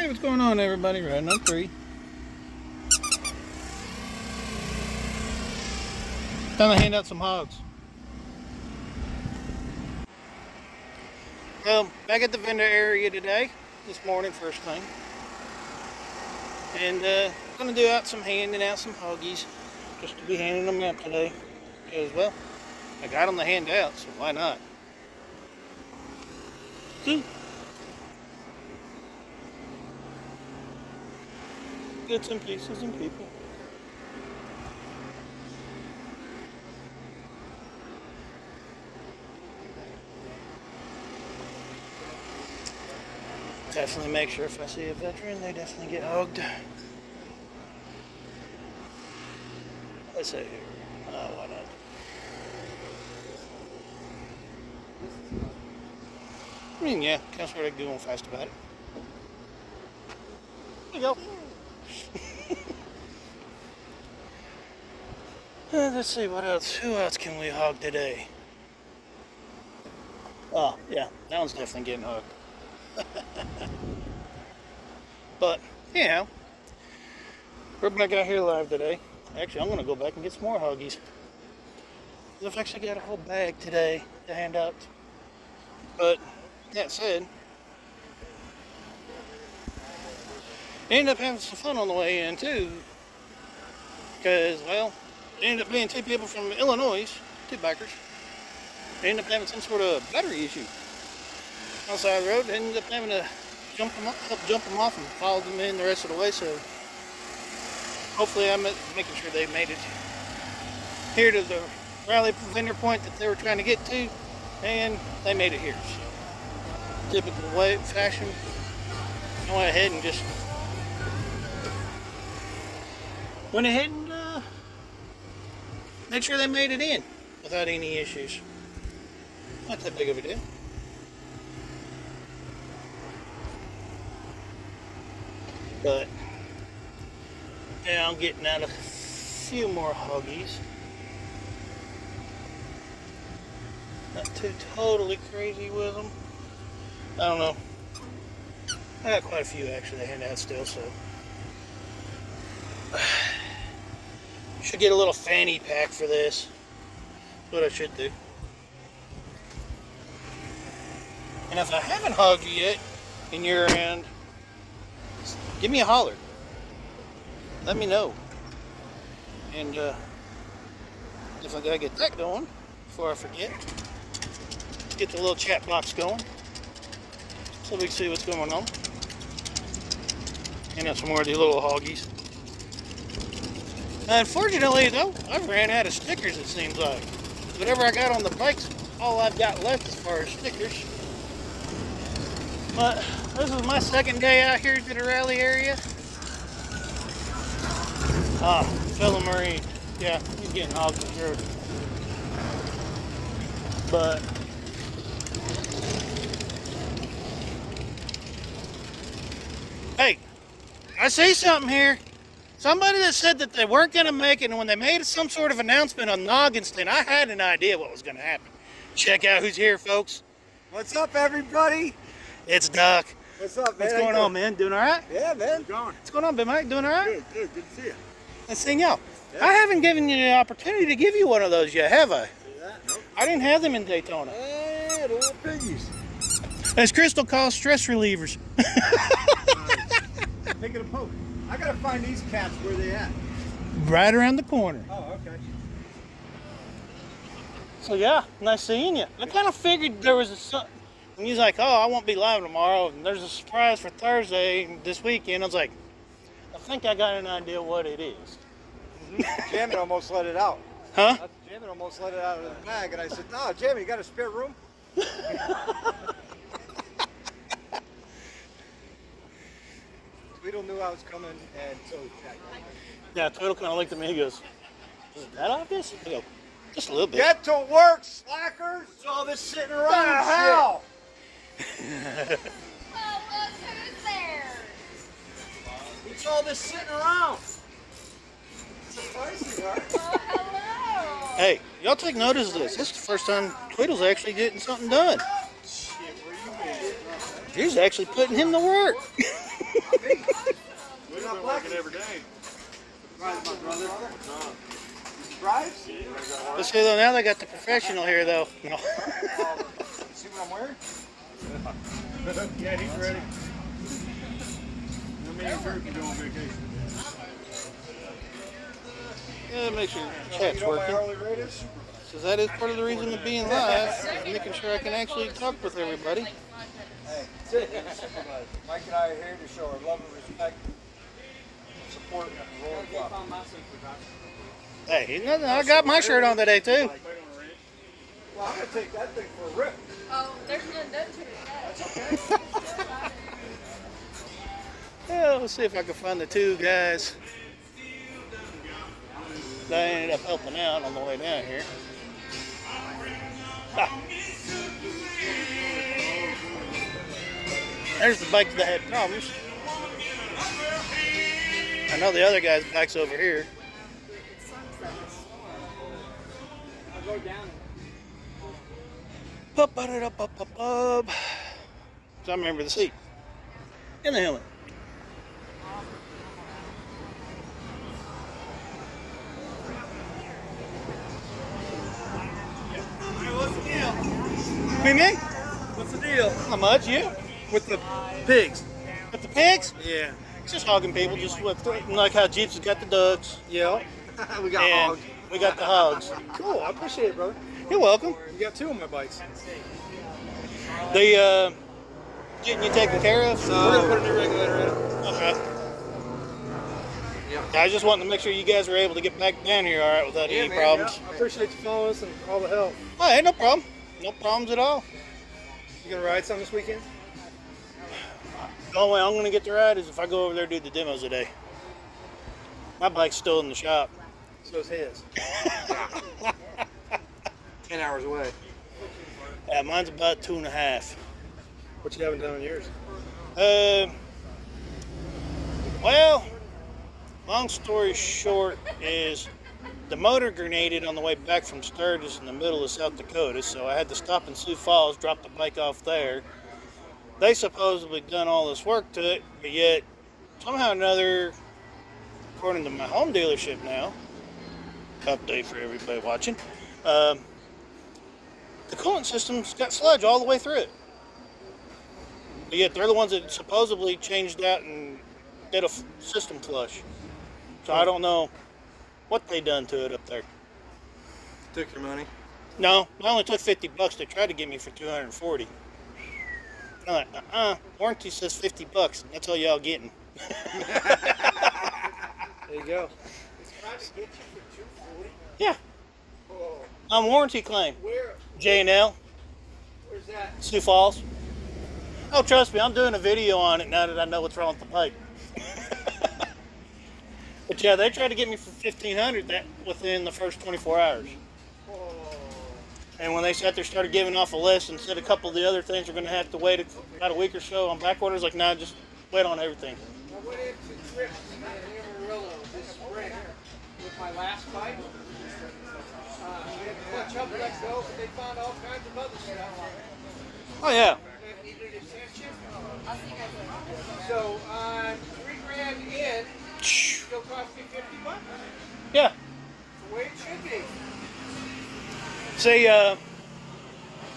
Hey, what's going on, everybody? Riding on 3. Time to hand out some hogs. Well, back at the vendor area today, this morning, first thing. And gonna do out some handing out some hoggies, just to be handing them out today. Because, well, I got them to hand out, so why not? See? Bits and pieces and people. Definitely make sure if I see a veteran, they definitely get hugged. Let's say here. Why not? I mean, yeah, kind of sort of going fast about it. There you go. Let's see, what else? Who else can we hug today? Oh, yeah, that one's definitely getting hugged. But, anyhow, we're back out here live today. Actually, I'm going to go back and get some more huggies. I've actually got a whole bag today to hand out. But, that said, ended up having some fun on the way in, too. Because, well, they ended up being 2 people from Illinois, 2 bikers. They ended up having some sort of battery issue on the side of the road. They ended up having to help jump them off and follow them in the rest of the way. So hopefully I'm making sure they made it here to the rally vendor point that they were trying to get to, and they made it here. So, typical way fashion. I went ahead and just made sure they made it in without any issues. Not that big of a deal. But now I'm getting out a few more huggies. Not too totally crazy with them. I don't know. I got quite a few actually to hand out still, so should get a little fanny pack for this. That's what I should do. And if I haven't hugged you yet and you're around, give me a holler. Let me know. And if I gotta get that going before I forget, get the little chat box going so we can see what's going on. And some more of these little hoggies. Unfortunately, though, I've ran out of stickers, it seems like. Whatever I got on the bikes, all I've got left as far as stickers. But this is my second day out here to the rally area. Fellow Marine. Yeah, he's getting hogged for sure. But hey, I see something here. Somebody that said that they weren't going to make it, and when they made some sort of announcement on Nogginston, I had an idea what was going to happen. Check out who's here, folks. What's up, everybody? It's Doc. What's up, man? What's going on, man? Doing all right? Yeah, man. What's going on, Big Mike? Doing all right? Good to see you. Nice seeing y'all. Yeah. I haven't given you the opportunity to give you one of those yet, have I? Nope. I didn't have them in Daytona. Hey, the little piggies. As Crystal calls stress relievers. Taking a poke. I gotta find these cats where they at. Right around the corner. Oh, okay. So yeah, nice seeing you. I kind of figured there was when he's like, oh, I won't be live tomorrow, and there's a surprise for Thursday this weekend. I was like, I think I got an idea what it is. Jamie almost let it out. Huh? Jamie almost let it out of the bag, and I said, no, Jamie, you got a spare room? Tweedle knew I was coming, and so did Jack. Yeah, Tweedle kind of looked at me. He goes, "Is it that obvious?" I go, "Just a little bit." Get to work, slackers! What's all this sitting around? What the hell? Oh, look who's there. What's all this sitting around? Surprising, huh? Oh, hello. Hey, y'all take notice of this. This is the first time Tweedle's actually getting something done. Shit, where you been? She's actually putting him to work. We're not working every day. Right, my brother. Drives? Let's see though, now they got the professional here though. No. See what I'm wearing? Yeah, he's ready. Me and Drew can go on vacation. Yeah, make sure chat's working. Because that is part of the reason of being live, is making sure I can actually talk with everybody. Hey, Mike and I are here to show our love and respect, support, and rolling club. Hey, nothing. I got my shirt on today too. Well, I'm going to take that thing for a rip. Oh, there's none done to it yet. Yeah, let's see if I can find the two guys that I ended up helping out on the way down here. Ah. There's the bike that had problems. I know the other guy's bike's over here. I'll go down. So I remember the seat and the helmet. What's the deal? Me? What's the deal? How much? You? With the pigs? With the pigs? Yeah. It's just hogging people, just like how Jeeps has got the ducks. Yeah. We got And hogs. we got the hogs. Cool, I appreciate it, brother. You're welcome. You got two of my bikes. They getting you taken care of? We're going to put a new regulator in it. Okay. Yeah. I just wanted to make sure you guys were able to get back down here all right without any problems. I appreciate you following us and all the help. Oh, hey, no problem. No problems at all. You going to ride some this weekend? The only way I'm going to get to ride is if I go over there and do the demos today. My bike's still in the shop. So's his. 10 hours away. Yeah, mine's about 2.5. What you haven't done on yours? Well, long story short is the motor grenaded on the way back from Sturgis in the middle of South Dakota, so I had to stop in Sioux Falls, drop the bike off there. They supposedly done all this work to it, but yet somehow or another, according to my home dealership now, update for everybody watching, the coolant system's got sludge all the way through it. But yet they're the ones that supposedly changed out and did a system flush. So I don't know what they done to it up there. Took your money. No, I only took $50. They tried to get me for $240. I'm like, warranty says $50. That's all y'all getting. There you go. Trying to get you for $240? Yeah, Oh. on warranty claim. Where? J&L, Where's that? Sioux Falls. Oh, trust me, I'm doing a video on it now that I know what's wrong with the bike. But yeah, they tried to get me for $1,500 that within the first 24 hours. Oh. And when they sat there, started giving off a list and said a couple of the other things are going to have to wait about a week or so on back orders, like, nah, just wait on everything. I went into trips in Amarillo this spring with my last bike. We had to clutch up, let go, but they found all kinds of other stuff Oh, yeah. that needed attention. So on $3,000 in, still cost me $50. Yeah. The way it should be. See,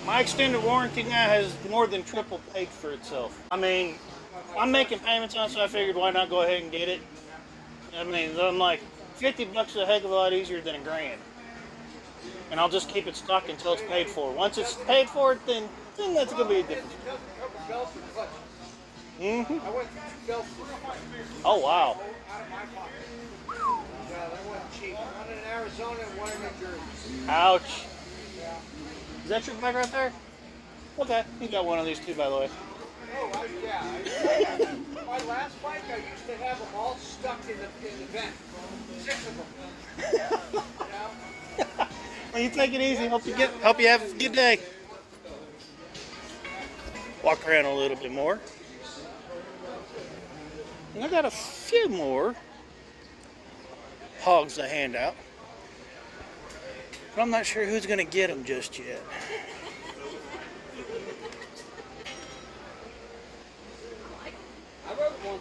my extended warranty now has more than triple paid for itself. I mean, I'm making payments on it, so I figured why not go ahead and get it. I mean, I'm like, $50 is a heck of a lot easier than $1,000. And I'll just keep it stocked until it's paid for. Once it's paid for, then that's going to be a difference. It doesn't cover belts and clutches. Mm-hmm. I went through 2 belts this spring. Oh, wow. Out of my pocket. Yeah, that wasn't cheap. One in Arizona and one in New Jersey. Ouch. Is that your bike right there? Okay. You got one of these too, by the way. Oh, my last bike, I used to have them all stuck in the vent. 6 of them. You know? Well, you take it easy. Hope you have a good day. Walk around a little bit more. And I got a few more hogs to hand out. But I'm not sure who's going to get them just yet. I rode one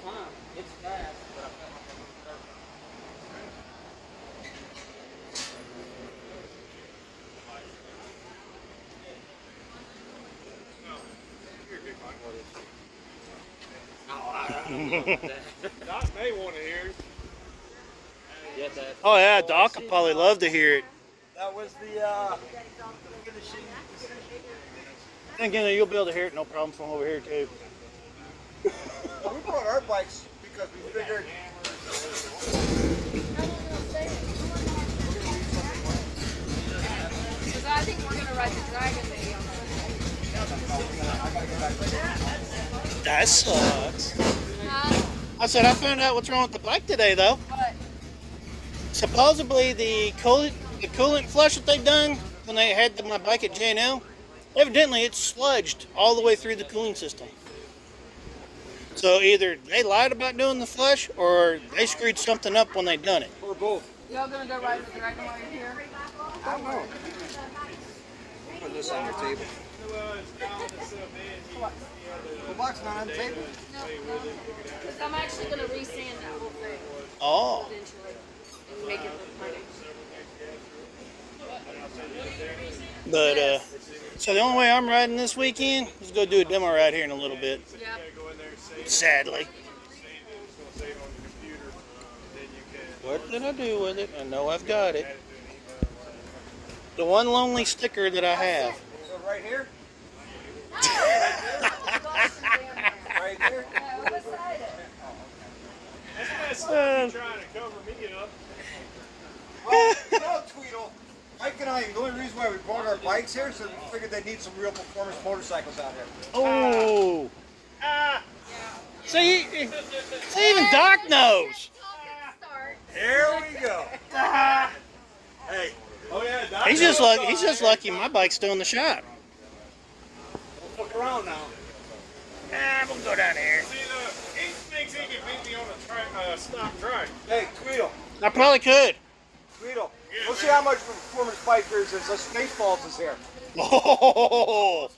Doc may want to hear it. Oh yeah, Doc would probably love to hear it. That was the finishing decision. And again, you'll be able to hear it, no problem from over here too. We brought our bikes because we figured. Because I think we're gonna ride the Dragon maybe on Sunday. That sucks. Huh? I said I found out what's wrong with the bike today though. What? Supposedly the coolant flush that they done when they had my bike at J&L, evidently it's sludged all the way through the cooling system. So either they lied about doing the flush or they screwed something up when they done it. Or both. Y'all gonna go ride the Dragon while you're here? I don't know. Put this on your table. The box not on the table. No. Because I'm actually gonna resand that whole thing Oh. eventually and make it look pretty. But so the only way I'm riding this weekend is go do a demo ride here in a little bit. Yep. Sadly. What did I do with it? I know I've got it. The one lonely sticker that I have. So right here? Right here? That's trying to cover me up. Well, you know, Tweedle, Mike and I, the only reason why we brought our bikes here is so we figured they need some real performance motorcycles out here. Oh. See, even Doc knows. Here we go. Hey. Oh yeah, Doc. He's just lucky. He's just lucky my bike's still in the shop. Look around now. We'll go down here. See, he thinks he can beat me on a stock track. Hey, Tweedle. I probably could. Tweedle. We'll see how much of a performance bike there is since Spaceballs is here. Oh.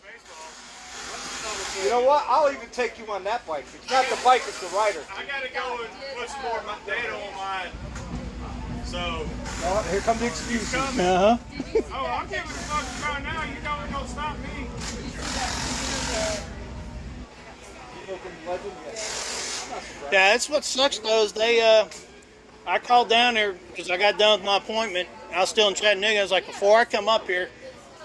You know what? I'll even take you on that bike. It's not the bike, it's the rider. I gotta go and put some more data on mine. So. Oh, here come the excuses. Uh-huh. Oh, I'm giving a fuck about now. You know it don't stop me. Yeah, that's what sucks though is they I called down there because I got done with my appointment. I was still in Chattanooga. I was like, before I come up here,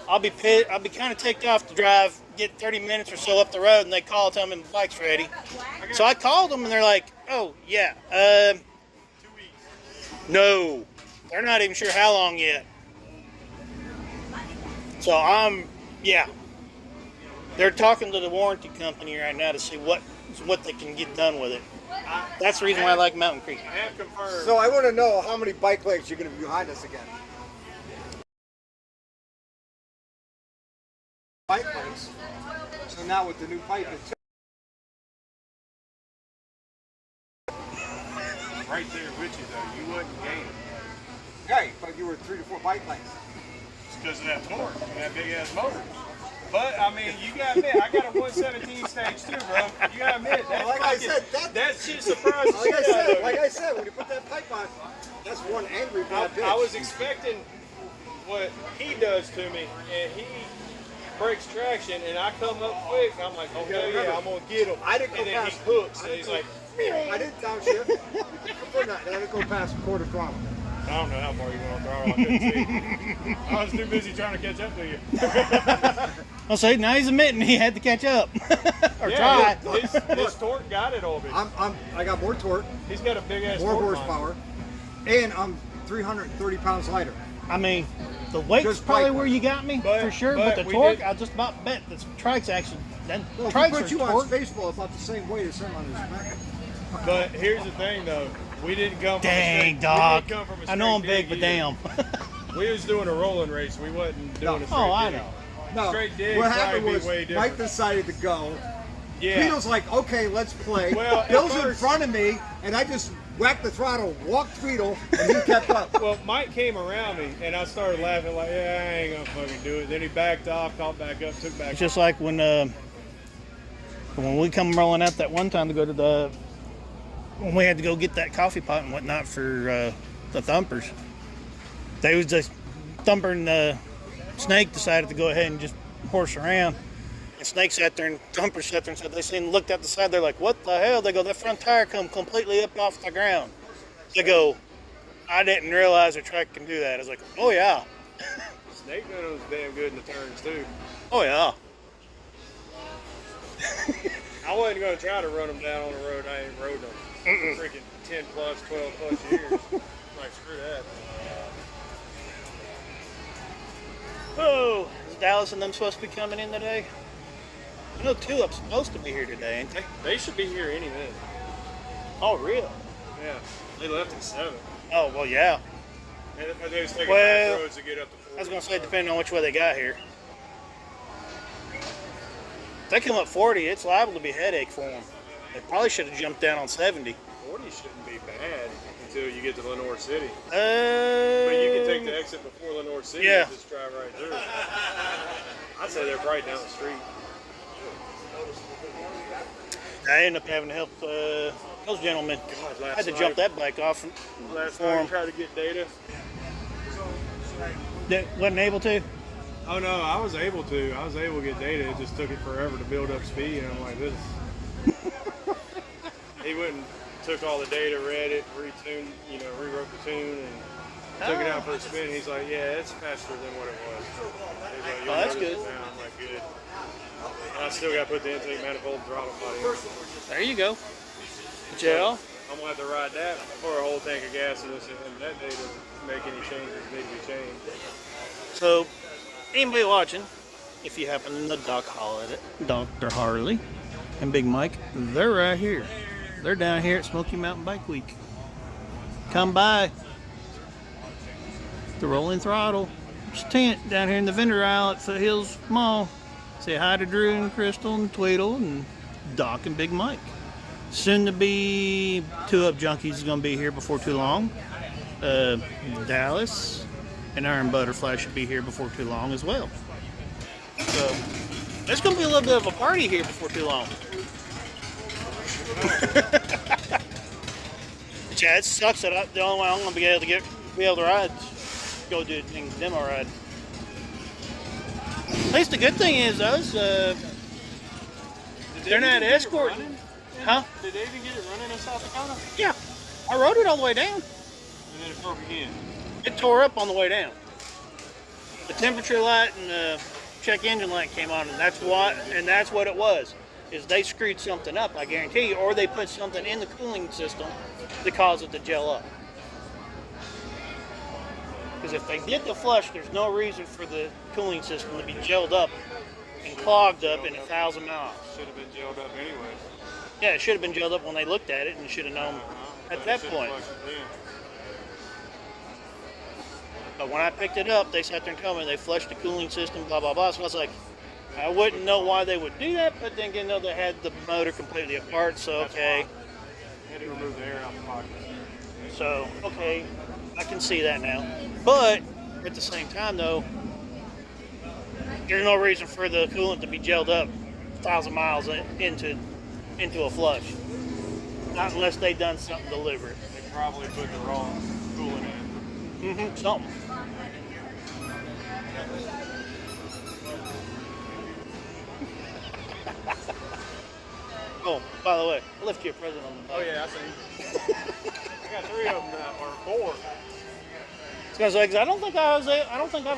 I'll be kind of ticked off to drive, get 30 minutes or so up the road, and they call, tell me the bike's ready. So I called them, and they're like, oh, yeah, 2 weeks. no, they're not even sure how long yet. So yeah, they're talking to the warranty company right now to see what they can get done with it. That's the reason why I like Mountain Creek. I have confirmed. So I want to know how many bike legs you're going to be behind us again. Bike legs. So now with the new pipe, it's right there with you though. You wasn't gaining. right, but you were 3 to 4 bike lengths. It's because of that torque and that big ass motor. But I mean, you gotta admit, I got a 117 stage too, bro. You gotta admit, that's Like I said, that shit surprised the Like shit out of me. I said, when you put that pipe on, that's one angry bad bitch. I was expecting what he does to me, and he breaks traction, and I come up quick. And I'm like, okay, yeah, I'm gonna get him. I didn't go and then past. he hooks, and he's like, I didn't downshift. I didn't go past quarter throttle. I don't know how far you went on throttle. I couldn't see. I was too busy trying to catch up to you. I'll say now he's admitting he had to catch up or Yeah, try. his torque got it all. I got more torque, He's got a big ass more torque horsepower, and I'm 330 pounds lighter. I mean, the weight's Just probably bike. where you got me But- for sure, but but the we torque, did- I just about bet the trike's actually. That Well, if trikes we are put you on torque. Spaceball, about the same weight as him on his back. But here's the thing, though. We didn't come from a Dang, straight, Doc. We didn't come from a I know I'm straight big, dig but either. damn. We was doing a rolling race. We wasn't doing a straight Oh, I dig. know. No, Straight dig what probably happened be was way different. Mike decided to go. Yeah. Vito's like, okay, let's play. Well, at Bill's in first- front of me, and I just whacked the throttle, walked Tweedle, and he kept up. Well, Mike came around me, and I started laughing like, yeah, I ain't gonna fucking do it. Then he backed off, caught back up, took back It's just like when we come rolling out that one time to go to when we had to go get that coffee pot and whatnot for the thumpers. They was just thumping the Snake decided to go ahead and just horse around. And Snake sat there and Thumper sat there and said they seen looked at the side. They're like, "What the hell?" They go, "That front tire come completely up off the ground." They go, "I didn't realize a truck can do that." I was like, "Oh yeah, Snake gun was damn good in the turns too. oh yeah." I wasn't gonna try to run them down on the road. I ain't rode them freaking 10 plus, 12 plus years. Like screw that. Oh, is Dallas and them supposed to be coming in today? I know Tulip's supposed to be here today, ain't they? They should be here any minute. Oh, really? Yeah, they left at 7. Oh, well, yeah. And they was taking Well, back roads to get up to 4. I was going to say, depending on which way they got here. If they come up 40, it's liable to be a headache for them. They probably should have jumped down on 70. 40 shouldn't be bad until you get to Lenore City. But But you can take the exit before Lenore City Yeah. and just drive right through. I'd say they're right down the street. I ended up having to help those gentlemen. God, I had to jump that bike off Last for time I them. tried to get data. That wasn't able to? Oh no, I was able to. I was able to get data. It just took it forever to build up speed, and I'm like, this. He went and took all the data, read it, retuned, rewrote the tune, and took it out for a spin. He's like, yeah, it's faster than what it was. He's like, "You'll that's notice good. it now." I'm like, good. And I still got to put the intake manifold throttle body in. There you go. Gel. I'm gonna have to ride that for a whole tank of gas in this, and that day to make any changes that need to be changed. So, anybody watching, if you happen to know Dr. Harley and Big Mike, they're right here. They're down here at Smoky Mountain Bike Week. Come by. The Rolling Throttle tent down here in the vendor aisle at Foothills Mall. Say hi to Drew and Crystal and Tweedle and Doc and Big Mike. Soon to be Two Up Junkies is going to be here before too long. Dallas and Iron Butterfly should be here before too long as well. So there's going to be a little bit of a party here before too long. Chad sucks that the only way I'm going to be able to ride is go do a demo ride. At least the good thing is those they're not escorting. Huh? Did they even get it running in South Dakota? Yeah. I rode it all the way down. And then it broke again. It tore up on the way down. The temperature light and the check engine light came on, and that's what it was. Is they screwed something up, I guarantee you, or they put something in the cooling system that caused it to gel up. Because if they did the flush, there's no reason for the cooling system to be gelled up and clogged up in 1,000 miles. Should have been gelled up anyway. Yeah, it should have been gelled up when they looked at it and should have known at that point. But when I picked it up, they sat there and told me they flushed the cooling system, blah, blah, blah. So I was like, I wouldn't know why they would do that, but then again, they had the motor completely apart, so okay. They had to remove the air out the pocket. So, okay, I can see that now. But at the same time, though, there's no reason for the coolant to be gelled up 1,000 miles into a flush. Not unless they done something deliberate. They probably put the wrong coolant in. Something. Oh, by the way, I left you a present on the bike. Oh yeah, I see. I got 3 of them now, or 4. I was like, I don't think I've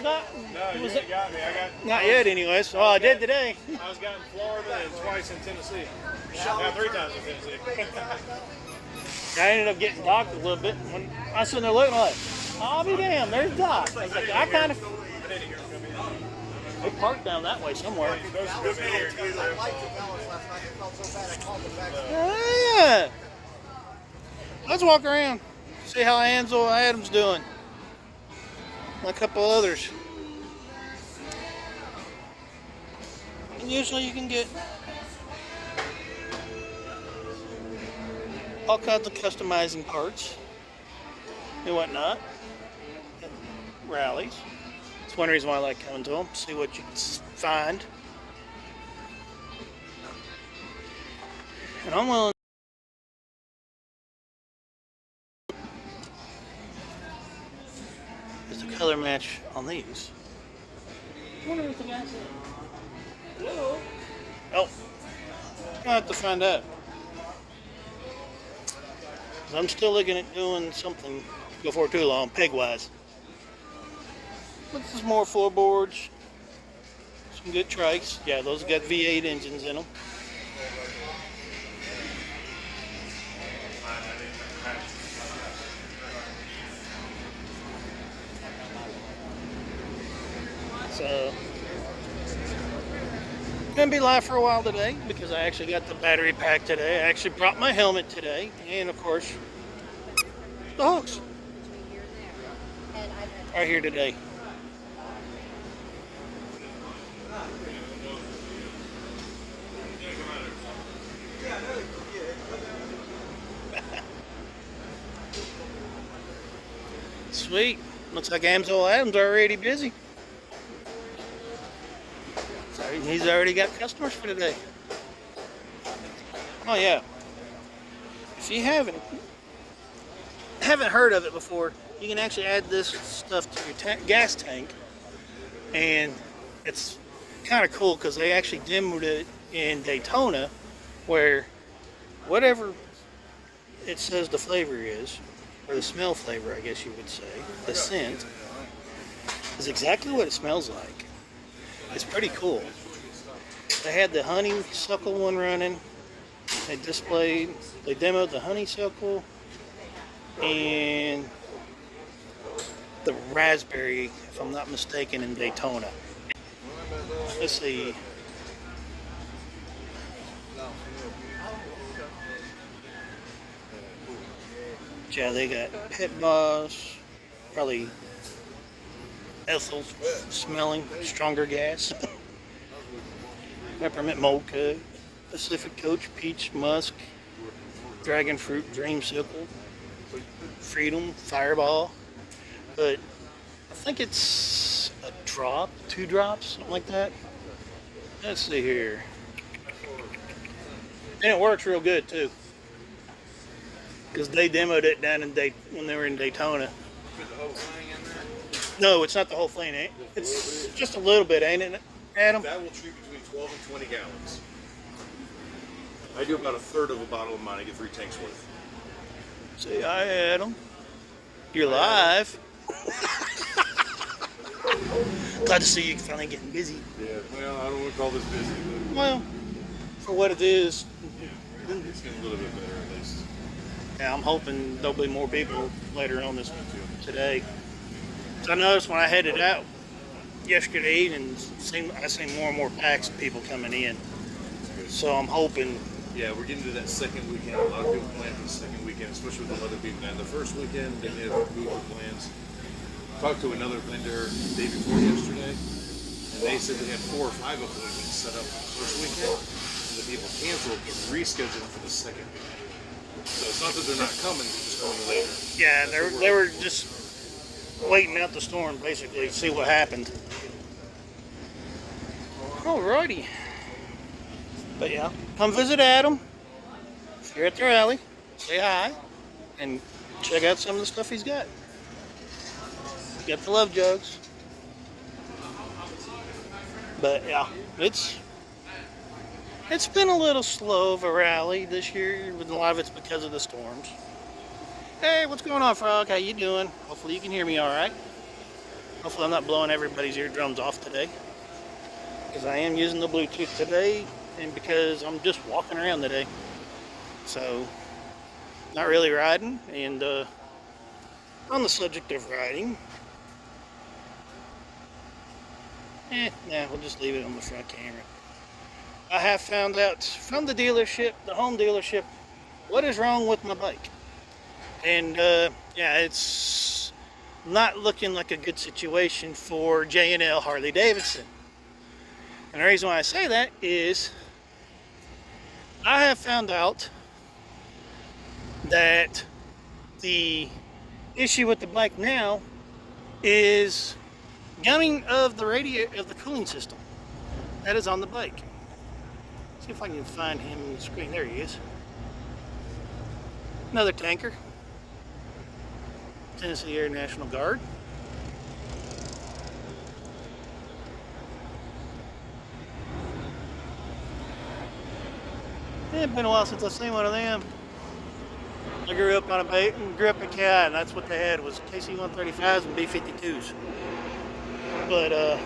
got. No, you ain't got me. I got. Not yet, anyways. Well, I did today. I was got in Florida and twice in Tennessee. Now 3 times in Tennessee. I ended up getting docked a little bit. When I was sitting there looking, like, I'll be damned, there's Doc. I was like, I kind of. They parked down that way somewhere. Yeah. Let's walk around, see how Ansel Adams doing. A couple others. And usually you can get all kinds of customizing parts and whatnot. Rallies. It's one reason why I like coming to them, see what you can find. And I'm willing. Is the color match on these? I wonder what the guy said. Hello? Oh, I have to find out. 'Cause I'm still looking at doing something before too long, peg-wise. But this is more floorboards, some good trikes. Yeah, those got V8 engines in them. So, gonna be live for a while today because I actually got the battery pack today. I actually brought my helmet today, and of course, the hooks are here today. Sweet. Looks like Amsel Adam's already busy. So he's already got customers for today. Oh yeah. If you haven't heard of it before, you can actually add this stuff to your gas tank, and it's kind of cool because they actually demoed it in Daytona, where whatever it says the flavor is, or the smell flavor, I guess you would say, the scent, is exactly what it smells like. It's pretty cool. They had the honeysuckle one running. They demoed the honeysuckle and the raspberry, if I'm not mistaken, in Daytona. Let's see. Yeah, they got Pit Boss, probably ethyl smelling, stronger gas. Peppermint Mocha, Pacific Coach, Peach Musk, Dragon Fruit, Dreamsicle, Freedom, Fireball. But I think it's a drop, 2 drops, something like that. Let's see here. And it works real good too, because they demoed it down in when they were in Daytona. No, it's not the whole thing. It's just a little bit, ain't it, Adam? That will treat between 12 and 20 gallons. I do about a third of a bottle of mine. I get 3 tanks worth. Say hi, Adam. You're live. Glad to see you finally getting busy. Yeah, well, I don't want to call this busy, but Well, for what it is, it's getting a little bit better at least. yeah, I'm hoping there'll be more people later on this today. So I noticed when I headed out yesterday evening, I seen more and more packs of people coming in. So I'm hoping. Yeah, we're getting to that second weekend. A lot of people plan for the second weekend, especially with the weather being bad. The first weekend, they may have moved plans. Talked to another vendor the day before yesterday, and they said they had 4 or 5 appointments set up for the first weekend, and the people canceled and rescheduled for the second weekend. So it's not that they're not coming, they're just going later. Yeah, they were just waiting out the storm, basically, to see what happened. Alrighty. But yeah, come visit Adam. If you're at the rally, say hi, and check out some of the stuff he's got. Got the love jugs. But yeah, it's been a little slow of a rally this year, but a lot of it's because of the storms. Hey, what's going on, Frog? How you doing? Hopefully you can hear me all right. Hopefully I'm not blowing everybody's eardrums off today, because I am using the Bluetooth today, and because I'm just walking around today. So, not really riding. And on the subject of riding, we'll just leave it on the front camera. I have found out from the dealership, the home dealership, what is wrong with my bike. And yeah, it's not looking like a good situation for J&L Harley Davidson. And the reason why I say that is I have found out that the issue with the bike now is gumming of the cooling system that is on the bike. See if I can find him on the screen. There he is. Another tanker. Tennessee Air National Guard. It's been a while since I've seen one of them. I grew up on grew up in KI, and that's what they had was KC-135s and B-52s. But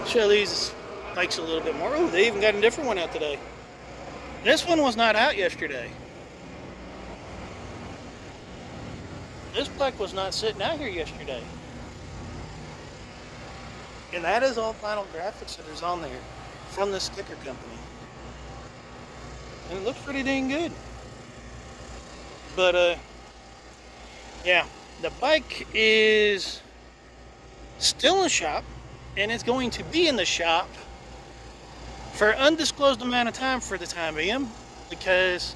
show these bikes a little bit more. Oh, they even got a different one out today. This one was not out yesterday. This bike was not sitting out here yesterday. And that is all final graphics that is on there from the sticker company. And it looks pretty dang good. But yeah, the bike is still in the shop, and it's going to be in the shop for an undisclosed amount of time for the time being, because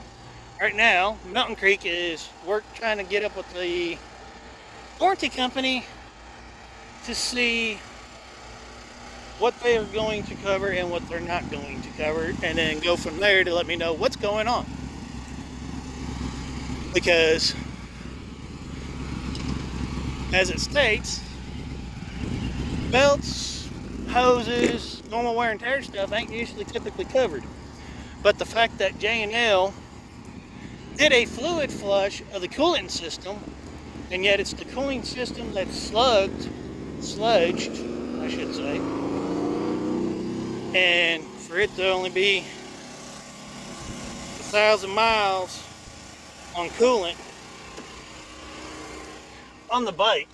right now Mountain Creek is trying to get up with the warranty company to see what they are going to cover and what they're not going to cover, and then go from there to let me know what's going on. Because as it states, belts, hoses, normal wear and tear stuff ain't usually typically covered. But the fact that J&L did a fluid flush of the coolant system, and yet it's the cooling system that's sludged, I should say, and for it to only be 1,000 miles on coolant on the bike,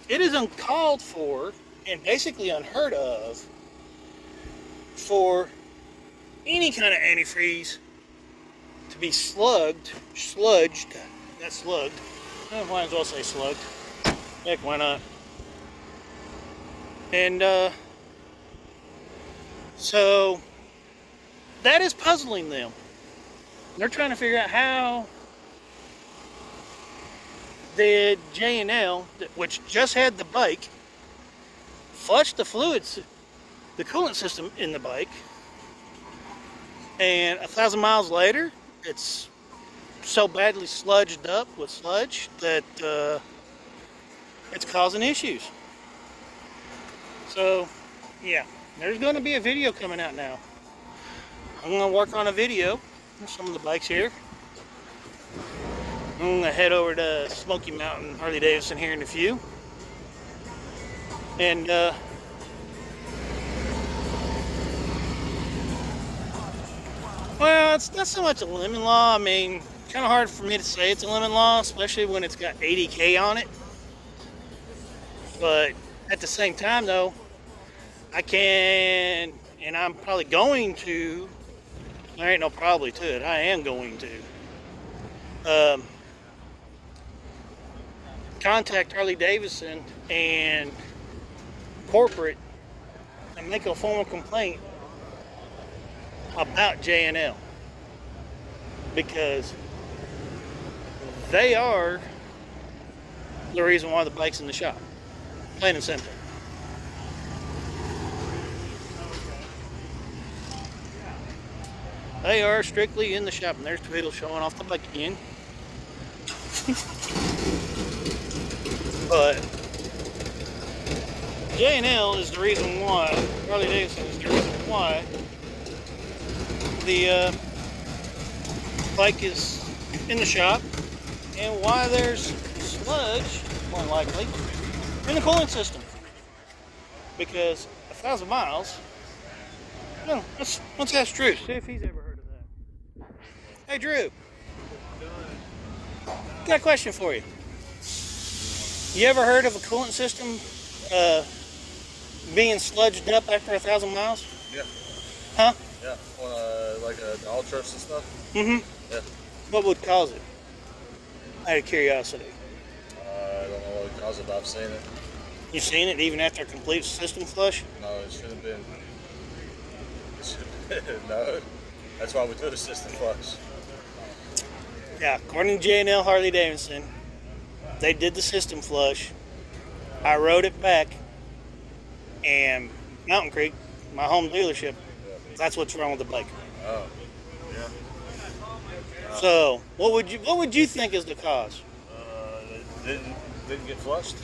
it is uncalled for and basically unheard of for any kind of antifreeze to be sludged, not slugged. I might as well say slugged. Heck, why not? And so that is puzzling them. They're trying to figure out how did J&L, which just had the bike, flush the fluids, the coolant system in the bike, and 1,000 miles later, it's so badly sludged up with sludge that it's causing issues. So, yeah, there's going to be a video coming out now. I'm going to work on a video of some of the bikes here. I'm going to head over to Smoky Mountain, Harley Davidson here in a few. And, well, it's not so much a lemon law. I mean, kind of hard for me to say it's a lemon law, especially when it's got 80K on it. But at the same time, though, I can, and I'm probably going to, there ain't no probably to it, I am going to contact Harley Davidson and corporate and make a formal complaint about J&L, because they are the reason why the bike's in the shop, plain and simple. They are strictly in the shop, and there's Tweedle showing off the bike again. But J&L is the reason why, Harley Davidson is the reason why the bike is in the shop, and why there's sludge, more likely, in the cooling system. Because 1,000 miles, well, let's ask Drew, see if he's ever heard of that. Hey Drew, got a question for you. You ever heard of a coolant system being sludged up after 1,000 miles? Yeah. Huh? Yeah. Like all trucks and stuff. Mm-hmm. Yeah. What would cause it? Out of curiosity. I don't know what would cause it, but I've seen it. You've seen it even after a complete system flush? No, it should have been. No. That's why we do the system flush. Yeah, according to J&L Harley Davidson, they did the system flush. I rode it back, and Mountain Creek, my home dealership, that's what's wrong with the bike. Oh, yeah. So, what would you think is the cause? It didn't get flushed.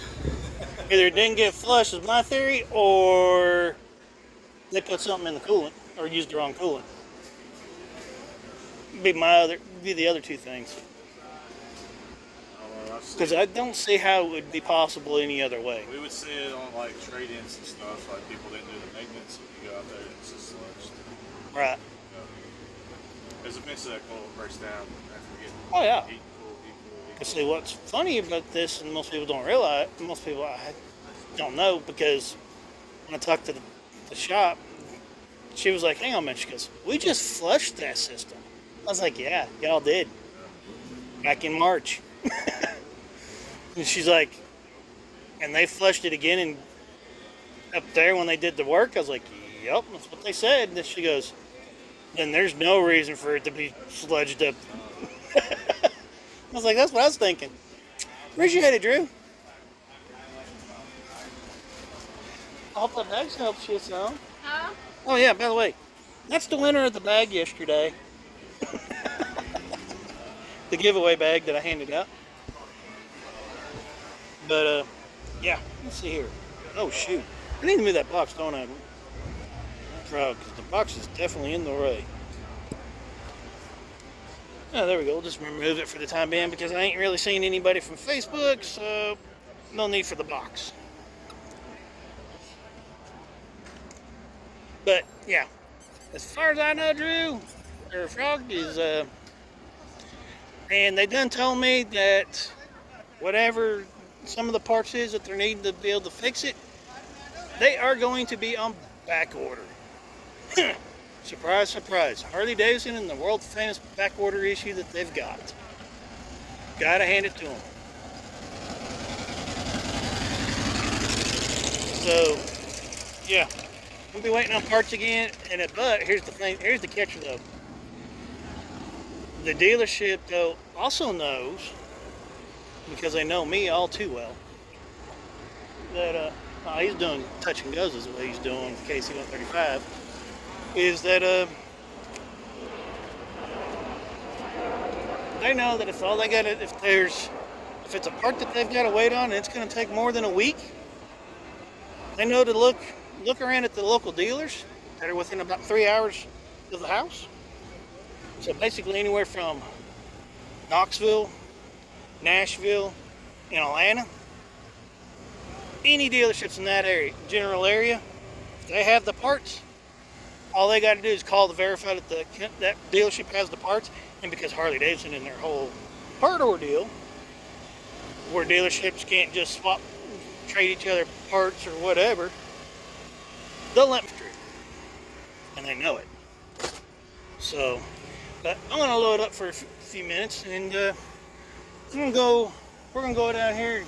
Either it didn't get flushed, is my theory, or they put something in the coolant or used the wrong coolant. Be the other two things. Because I don't see how it would be possible any other way. We would see it on like trade-ins and stuff, like people didn't do the maintenance. If you go out there, it's just sludged. Right. Because eventually that coolant breaks down after we get Oh yeah. heat, cool. Because see, what's funny about this, and most people don't realize, most people I don't know, because when I talked to the shop, she was like, "Hang on a minute," she goes, "We just flushed that system." I was like, "Yeah, y'all did. Back in March." And she's like, "And they flushed it again and up there when they did the work?" I was like, "Yep, that's what they said." And then she goes, "Then there's no reason for it to be sludged up." I was like, "That's what I was thinking." Appreciate it, Drew. I hope that bag helps you some. Huh? Oh yeah, by the way, that's the winner of the bag yesterday. The giveaway bag that I handed out. But yeah, let's see here. Oh shoot, I need to move that box, don't I? Because the box is definitely in the way. Oh, there we go. We'll just remove it for the time being because I ain't really seen anybody from Facebook, so no need for the box. But yeah, as far as I know, Drew, or Frog is, and they done told me that whatever some of the parts is that they're needing to be able to fix it, they are going to be on back order. Surprise, surprise. Harley Davidson and the world famous back order issue that they've got. Gotta hand it to them. So, yeah. We'll be waiting on parts again, but here's the thing, here's the catcher though. The dealership though also knows, because they know me all too well, that he's doing touch and goes is what he's doing with KC-135, is that they know that if all they got, if it's a part that they've got to wait on and it's going to take more than a week, they know to look around at the local dealers that are within about 3 hours of the house. So basically anywhere from Knoxville, Nashville, and Atlanta. Any dealerships in that area, general area, if they have the parts, all they got to do is call to verify that that dealership has the parts. And because Harley Davidson in their whole part ordeal, where dealerships can't just trade each other parts or whatever, they'll let me through, and they know it. So, but I'm gonna load up for a few minutes, and we're gonna go down here, and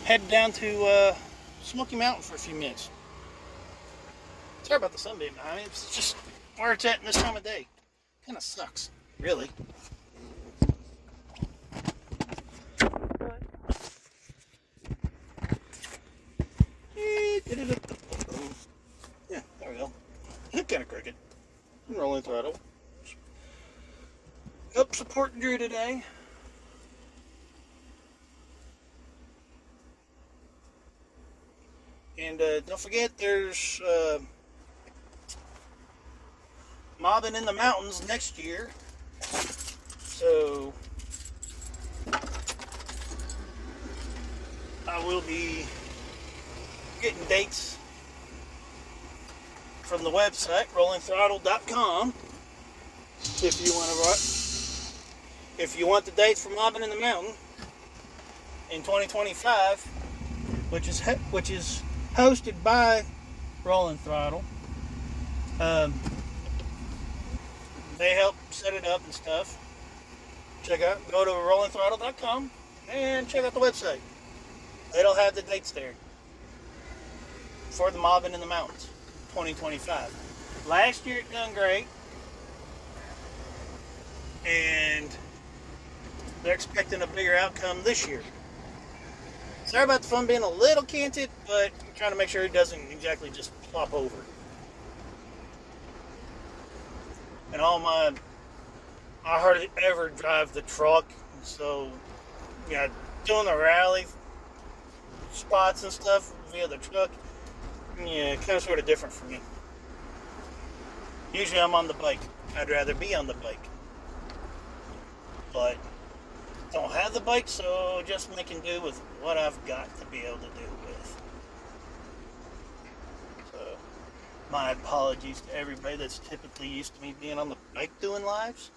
head down to Smoky Mountain for a few minutes. Sorry about the sunbeam behind me. It's just where it's at in this time of day. Kind of sucks, really. Yeah, there we go. Kind of crooked. I'm rolling throttle. Up supporting Drew today. And don't forget, there's mobbing in the mountains next year. So I will be getting dates from the website rollingthrottle.com if you want the dates for mobbing in the mountain in 2025, which is hosted by Rolling Throttle. They help set it up and stuff. Go to rollingthrottle.com and check out the website. It'll have the dates there for the mobbing in the mountains 2025. Last year it done great, and they're expecting a bigger outcome this year. Sorry about the fun being a little canted, but I'm trying to make sure it doesn't exactly just plop over. And I hardly ever drive the truck, so doing the rally spots and stuff via the truck yeah, kind of sort of different for me. Usually I'm on the bike. I'd rather be on the bike. But don't have the bike, so just making do with what I've got to be able to do with. So, my apologies to everybody that's typically used to me being on the bike doing lives.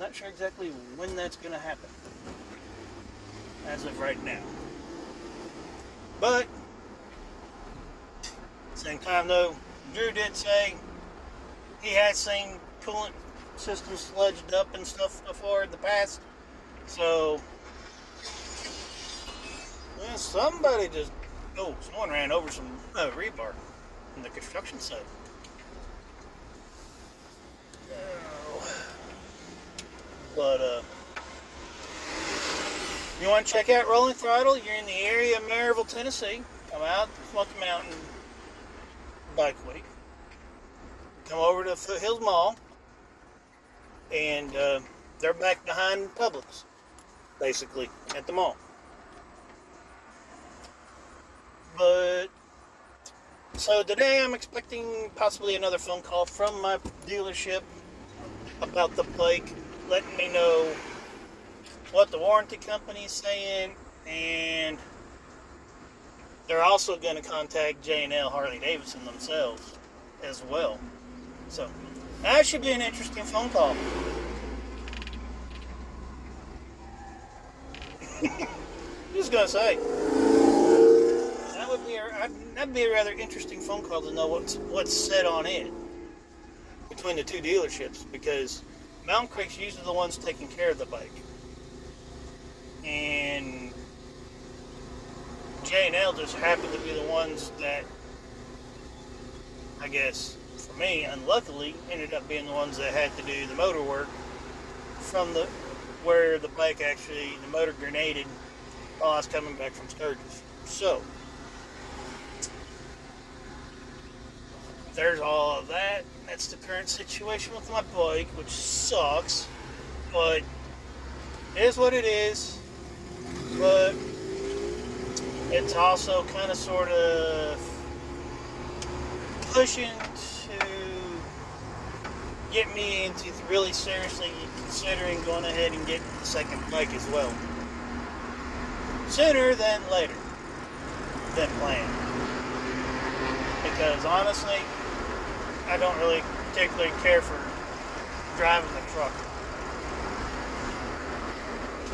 Not sure exactly when that's going to happen. As of right now. But, same time though, Drew did say he has seen coolant systems sludged up and stuff before in the past. So, yeah, somebody just, someone ran over some rebar in the construction site. But, you want to check out Rolling Throttle? You're in the area of Maryville, Tennessee. Come out to Smoky Mountain Bike Week. Come over to Foothills Mall. And they're back behind Publix, basically, at the mall. But, so today I'm expecting possibly another phone call from my dealership about the bike, letting me know what the warranty company is saying, and they're also going to contact J&L Harley Davidson themselves as well. So that should be an interesting phone call. Just gonna say that'd be a rather interesting phone call to know what's said on it between the two dealerships, because Mountain Creek's usually the ones taking care of the bike. And J&L just happened to be the ones that, I guess, for me, unluckily, ended up being the ones that had to do the motor work from where the bike actually, the motor grenaded while I was coming back from Sturgis. So, there's all of that. That's the current situation with my bike, which sucks, but it is what it is. But it's also kind of sort of pushing to get me into really seriously considering going ahead and getting the second bike as well. Sooner than later than planned. Because honestly, I don't really particularly care for driving the truck.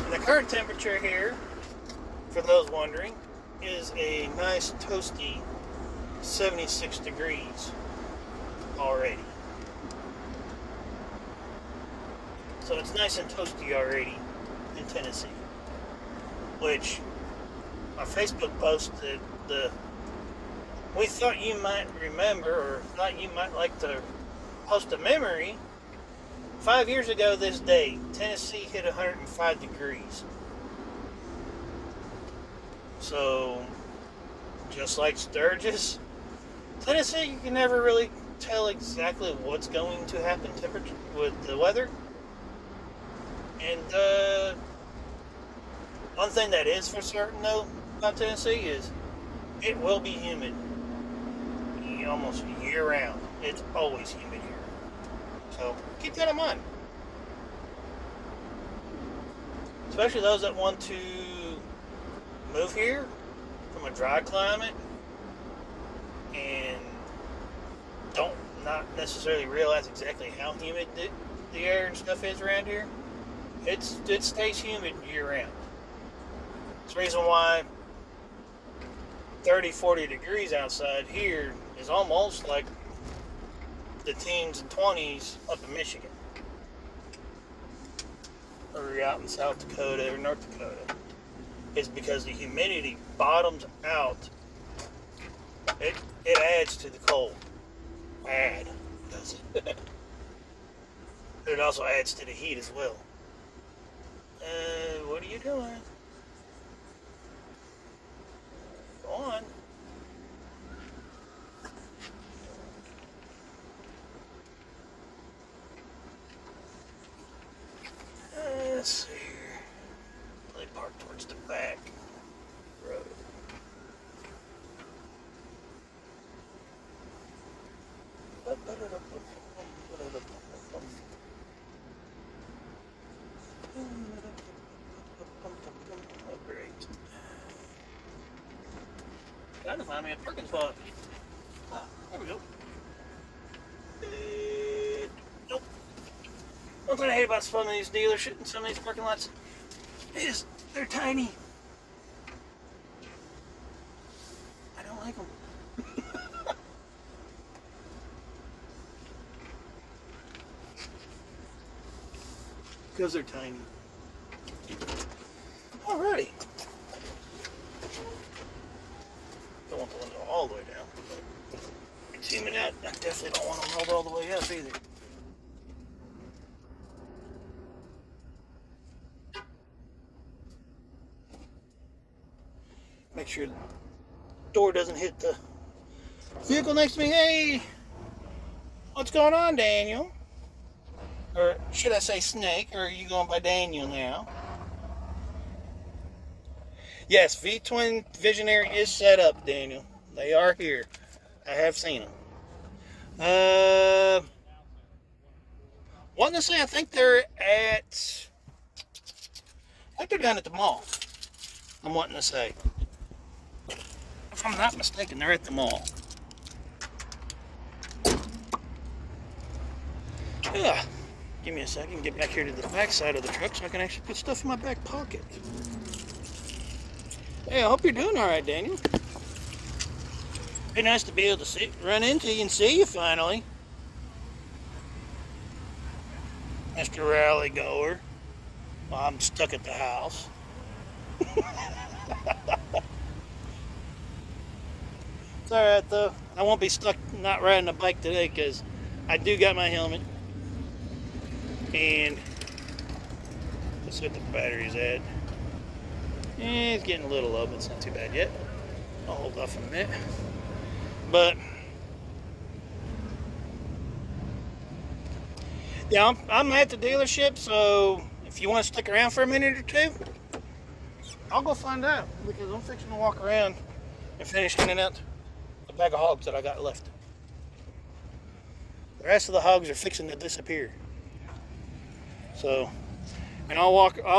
And the current temperature here, for those wondering, is a nice toasty 76 degrees already. So it's nice and toasty already in Tennessee. Which my Facebook posted we thought you might remember, or thought you might like to post a memory. 5 years ago this day, Tennessee hit 105 degrees. So, just like Sturgis, Tennessee, you can never really tell exactly what's going to happen temperature with the weather. And one thing that is for certain though about Tennessee is it will be humid almost year round. It's always humid here. So keep that in mind. Especially those that want to move here from a dry climate and not necessarily realize exactly how humid the air and stuff is around here. It stays humid year round. It's the reason why 30, 40 degrees outside here is almost like the teens and 20s up in Michigan. Or out in South Dakota or North Dakota. It's because the humidity bottoms out. It adds to the cold. Does it? It also adds to the heat as well. What are you doing? Go on. Let's see here. Really park towards the back road. to find me a parking spot. Ah, there we go. Nope. One thing I hate about some of these dealerships and some of these parking lots is they're tiny. I don't like them. Because they're tiny. Alrighty. Don't want the window all the way down. Zooming out, I definitely don't want them rolled all the way up either. Make sure the door doesn't hit the vehicle next to me. Hey, what's going on, Daniel? Or should I say Snake, or are you going by Daniel now? Yes, V-Twin Visionary is set up, Daniel. They are here. I have seen them. Wanting to say, I think they're down at the mall. I'm wanting to say. If I'm not mistaken, they're at the mall. Yeah. Give me a second, get back here to the back side of the truck so I can actually put stuff in my back pocket. Hey, I hope you're doing all right, Daniel. Be nice to be able to run into you and see you finally. Mr. Rally Goer. Well, I'm stuck at the house. It's all right, though. I won't be stuck not riding a bike today because I do got my helmet. And let's see what the battery's at. It's getting a little low, but it's not too bad yet. I'll hold off a minute. But yeah, I'm at the dealership, so if you want to stick around for a minute or two, I'll go find out, because I'm fixing to walk around and finish cleaning out the bag of hogs that I got left. The rest of the hogs are fixing to disappear. So, and I'll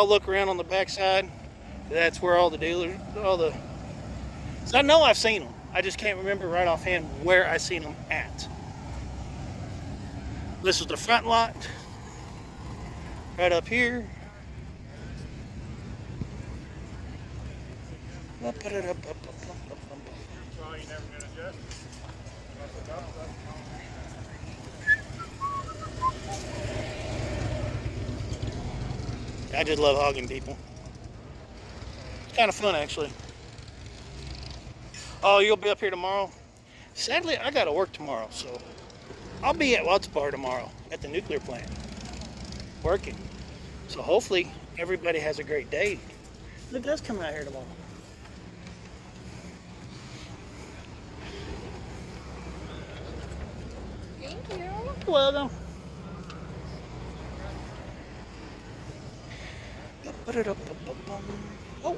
look around on the backside. That's where all the so I know I've seen them. I just can't remember right offhand where I seen them at. This is the front lot. Right up here. I just love hogging people. It's kind of fun, actually. Oh, you'll be up here tomorrow? Sadly, I got to work tomorrow, so I'll be at Watts Bar tomorrow at the nuclear plant working. So hopefully everybody has a great day. It does come out here tomorrow. Thank you. You're welcome. Oh.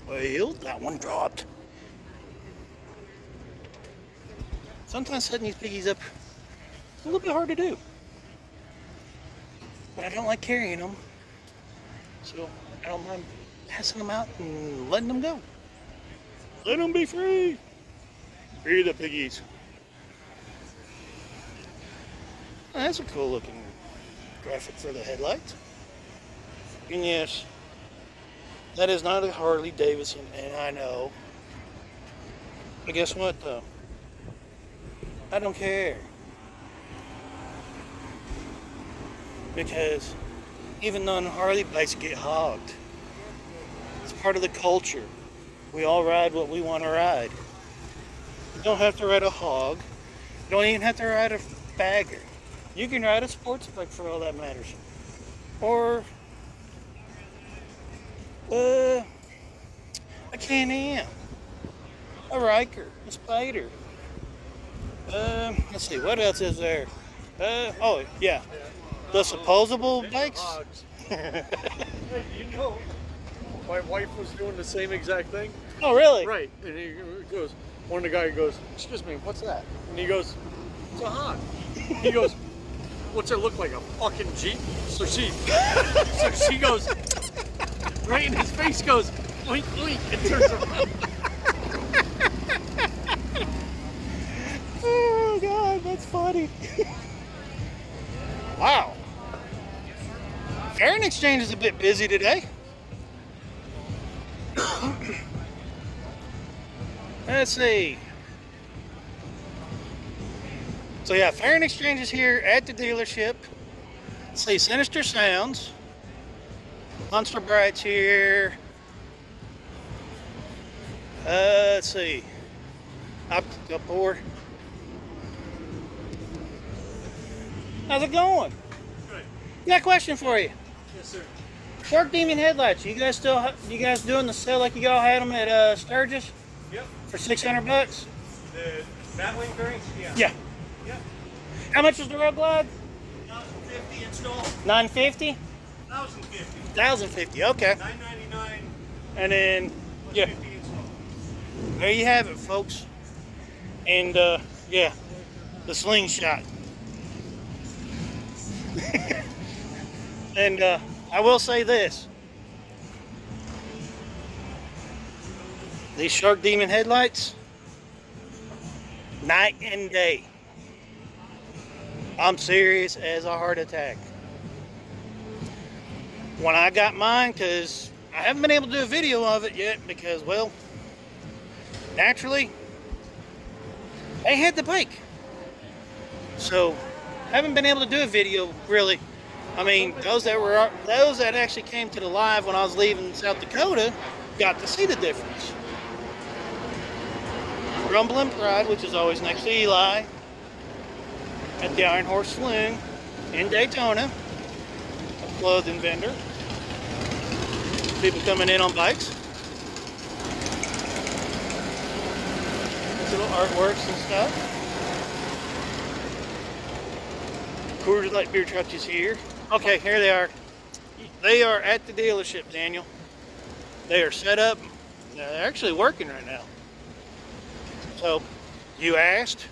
Well, that one dropped. Sometimes setting these piggies up is a little bit hard to do. But I don't like carrying them. So I don't mind passing them out and letting them go. Let them be free. Free the piggies. Oh, that's a cool looking graphic for the headlights. And yes, that is not a Harley Davidson, and I know. But guess what, though? I don't care. Because even non-Harley bikes get hogged. It's part of the culture. We all ride what we want to ride. You don't have to ride a hog. You don't even have to ride a bagger. You can ride a sports bike for all that matters. Or a Can-Am, a Riker, a Spider. Let's see, what else is there? Oh yeah, the supposable bikes. Hey, you know, my wife was doing the same exact thing. Oh really? Right, and he goes, one of the guys goes, "Excuse me, what's that?" And he goes, "It's a hog." He goes, "What's it look like, a fucking Jeep?" So she goes, right in his face goes, oink, oink, it turns around. Oh, God, that's funny. Wow. Fairing Exchange is a bit busy today. Let's see. So yeah, Fairing Exchange is here at the dealership. Let's see, Sinister Sounds. Monster Bright's here. Let's see. Optical Pour. How's it going? Good. Got a question for you. Yes, sir. Shark Demon headlights. You guys doing the sale like you all had them at Sturgis Yep. for $600? The battling bearings? Yeah. Yeah. Yep. How much is the Road Glide? 1,050 install. 950? 1,050. 1,050. Okay. 999. And then yeah, 50 install. there you have it, folks. And yeah, the slingshot. And I will say this. These Shark Demon headlights, night and day. I'm serious as a heart attack. When I got mine, because I haven't been able to do a video of it yet because, well, naturally, they had the bike. So, haven't been able to do a video, really. I mean, those that actually came to the live when I was leaving South Dakota got to see the difference. Rumble and Pride, which is always next to Eli, at the Iron Horse Saloon in Daytona, a clothing vendor. People coming in on bikes. Little artworks and stuff. Coors Light beer truck is here. Okay, here they are. They are at the dealership, Daniel. They are set up. They're actually working right now. So, you asked,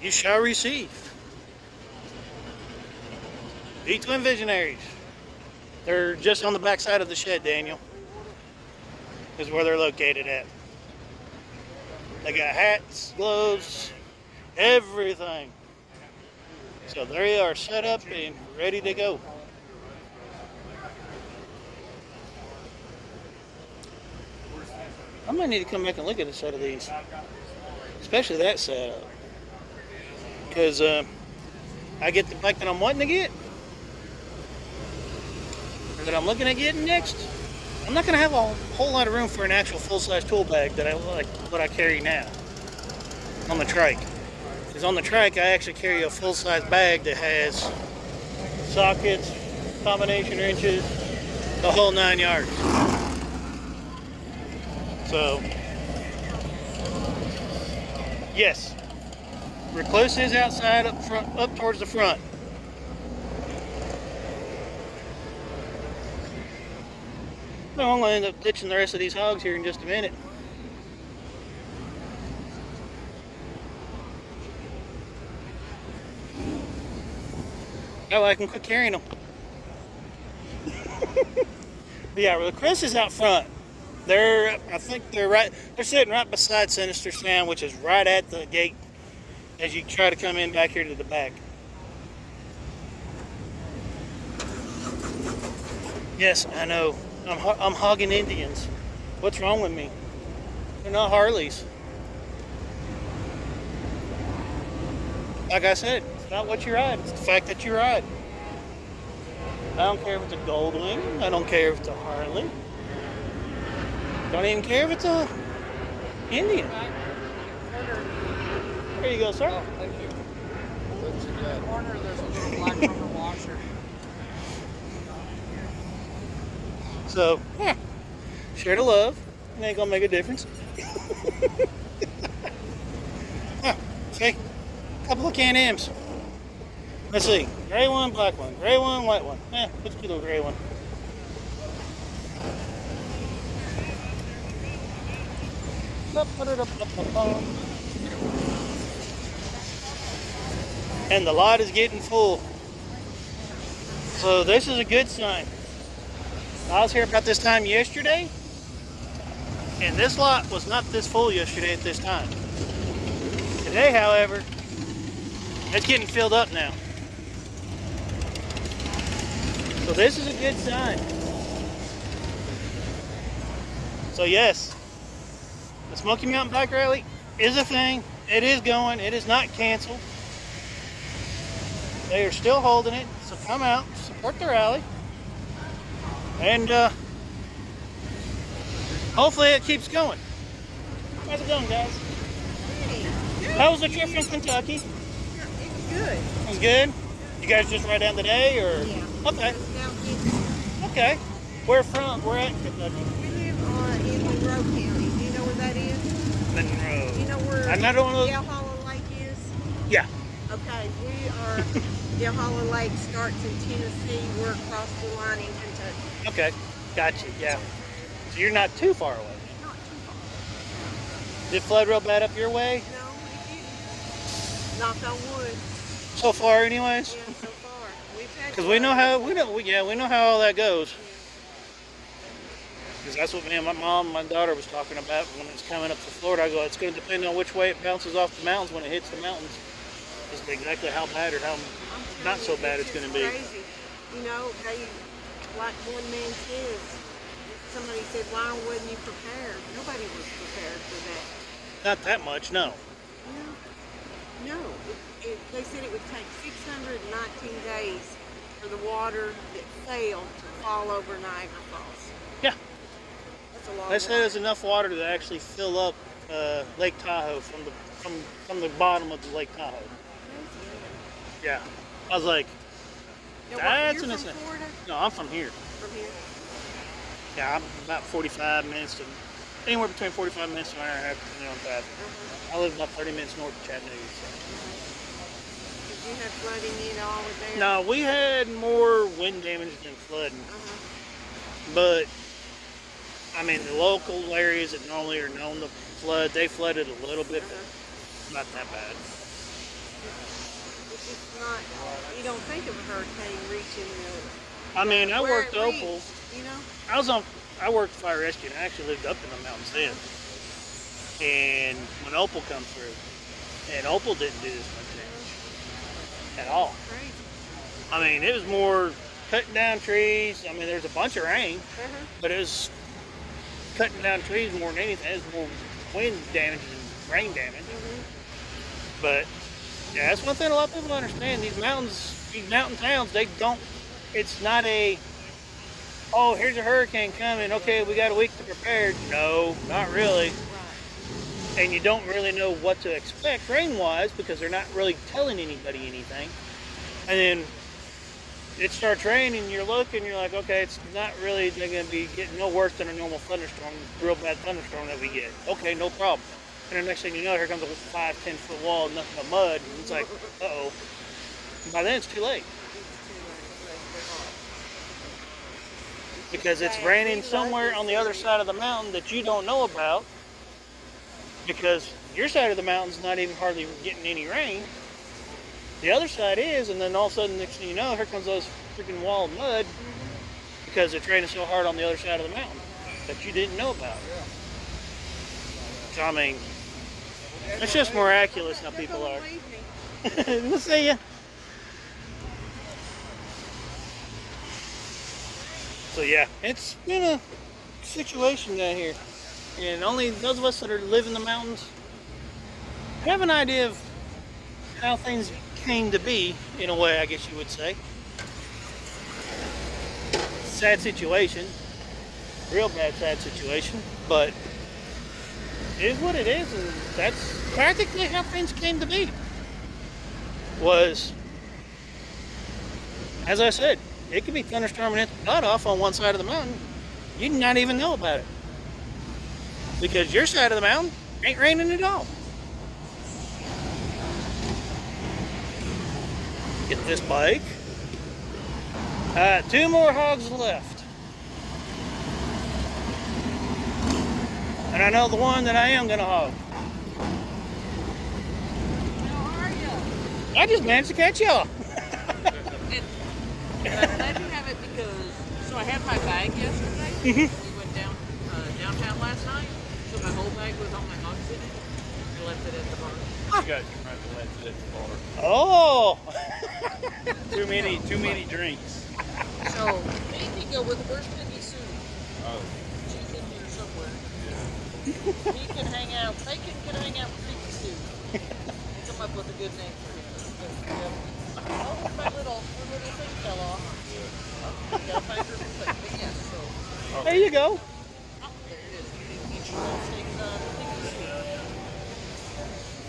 you shall receive. V-Twin Visionaries. They're just on the back side of the shed, Daniel. Is where they're located at. They got hats, gloves, everything. So they are set up and ready to go. I might need to come back and look at a set of these. Especially that setup. Because I get the bike that I'm wanting to get. Or that I'm looking at getting next. I'm not going to have a whole lot of room for an actual full-size tool bag that I like what I carry now. On the trike. Because on the trike, I actually carry a full-size bag that has sockets, combination wrenches, the whole 9 yards. So, yes, Recluse is outside, up front, up towards the front. No, I'm going to end up ditching the rest of these hogs here in just a minute. Oh, I can quit carrying them. But yeah, the Chris is out front. I think they're sitting right beside Sinister Sound, which is right at the gate as you try to come in back here to the back. Yes, I know. I'm hogging Indians. What's wrong with me? They're not Harleys. Like I said, it's not what you ride. It's the fact that you ride. I don't care if it's a Goldwing. I don't care if it's a Harley. Don't even care if it's a Indian. There you go, sir. Oh, thank you. In the corner, there's a little black rubber washer. So, yeah. Share the love. It ain't gonna make a difference. See? Couple of Can-Ams. Let's see. Gray one, black one. Gray one, white one. Let's do the gray one. And the lot is getting full. So this is a good sign. I was here about this time yesterday, And this lot was not this full yesterday at this time. Today, however, it's getting filled up now. So this is a good sign. So yes, the Smoky Mountain Bike Rally is a thing. It is going. It is not canceled. They are still holding it. So come out, support the rally. And hopefully it keeps going. How's it going, guys? How was the trip from Kentucky? It's good. It was good? You guys just ride down today, or? Yeah. Okay. Down here. Okay. Where from? Where at Kentucky? We live in Monroe County. Do you know where that is? Monroe. Do you know where I'm not on the. Del Hollow Lake is? Yeah. Okay, we are, Del Hollow Lake starts in Tennessee. We're across the line in Kentucky. Okay. Gotcha. Yeah. So you're not too far away. Not too far. Did it flood real bad up your way? No, it didn't. Knock on wood. So far, anyways. Yeah, so far. We've had Because we know how we know how all that goes. Because that's what me and my mom and my daughter was talking about when it's coming up to Florida. I go, it's going to depend on which way it bounces off the mountains when it hits the mountains. Just exactly how bad or how not so bad it's going to be. Crazy. You know, they, like one man says, somebody said, why wasn't you prepared? Nobody was prepared for that. Not that much, no. No. They said it would take 619 days for the water that failed to fall over Niagara Falls. Yeah. That's a lot. They said there's enough water to actually fill up Lake Tahoe from the bottom of the Lake Tahoe. Yeah. I was like, that's an insane. Florida? No, I'm from here. From here? Yeah, I'm about 45 minutes to anywhere between 45 minutes to an hour and a half depending on traffic. I live about 30 minutes north of Chattanooga. So. Did you have flooding in all of there? No, we had more wind damage than flooding. But, I mean, the local areas that normally are known to flood, they flooded a little bit, but not that bad. It's just not, you don't think of a hurricane reaching the... I mean, I where worked it Opal. reached, you know? I worked fire rescue and I actually lived up in the mountains then. And when Opal come through, and Opal didn't do this much damage at all. Crazy. I mean, it was more cutting down trees. I mean, there's a bunch of rain, but it was cutting down trees more than anything. It was more wind damage than rain damage. But yeah, that's one thing a lot of people don't understand. These mountain towns, they don't. It's not a, oh, here's a hurricane coming. Okay, we got a week to prepare. No, not really. And you don't really know what to expect rain-wise because they're not really telling anybody anything. And then it starts raining, and you're looking, you're like, okay, it's not really going to be getting no worse than a normal thunderstorm, real bad thunderstorm that we get. Okay, no problem. And the next thing you know, here comes a 5-10 foot wall, nothing but mud, and it's like, uh-oh. And by then, it's too late. Because it's raining somewhere on the other side of the mountain that you don't know about. Because your side of the mountain's not even hardly getting any rain. The other side is, and then all of a sudden, next thing you know, here comes those freaking wall of mud because it's raining so hard on the other side of the mountain that you didn't know about. So, I mean, it's just miraculous how people are. We'll see ya. So yeah, it's been a situation down here. And only those of us that live in the mountains have an idea of how things came to be, in a way, I guess you would say. Sad situation. Real bad sad situation. But it is what it is, and that's practically how things came to be. Was, as I said, it could be thunderstorming at the butt off on one side of the mountain. You did not even know about it. Because your side of the mountain ain't raining at all. Get this bike. 2 more hogs left. And I know the one that I am gonna hog. How are you? I just managed to catch y'all. And I'm glad you have it because, so I had my bag yesterday. We went down downtown last night. bag was on my oxygen. I left it at the bar. You guys can run the left at the bar. Oh! Too many drinks. So anything go with the worst Piggy Sue. Oh. She's in here somewhere. He can hang out. Bacon can hang out with Piggy Sue. Come up with a good name for him. Oh, my little thing fell off. Yeah. Got a favorite thing. But yes, so. There you go. Oh, there it is. She wants to take Piggy Sue.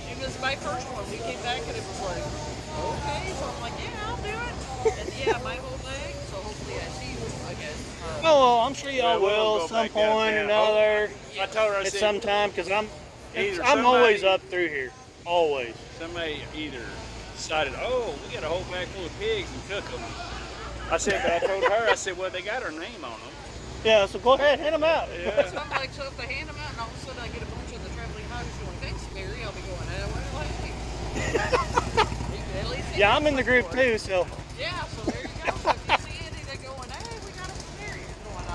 She was my first one. We came back and it was like, okay. So I'm like, yeah, I'll do it. And yeah, my whole bag. So hopefully I see you, I guess. Oh, well, I'm sure y'all Well, we'll will go at some back point or downtown. another. I told her, I At said, some time, because I'm Either always somebody- up through here. Always. somebody either decided, oh, we got a whole bag full of pigs and cook them. I said, but I told her, I said, well, they got our name on them. Yeah, so go ahead, hand them out. Yeah. So I'm like, so if they hand them out and all of a sudden I get a bunch of the traveling hogs going, thanks, Mary, I'll be going, well, hey. At least they Yeah, I'm get in the one group for it. too, so. Yeah, so there you go. So if you see any, they're going, hey, we got it from Mary. You're going,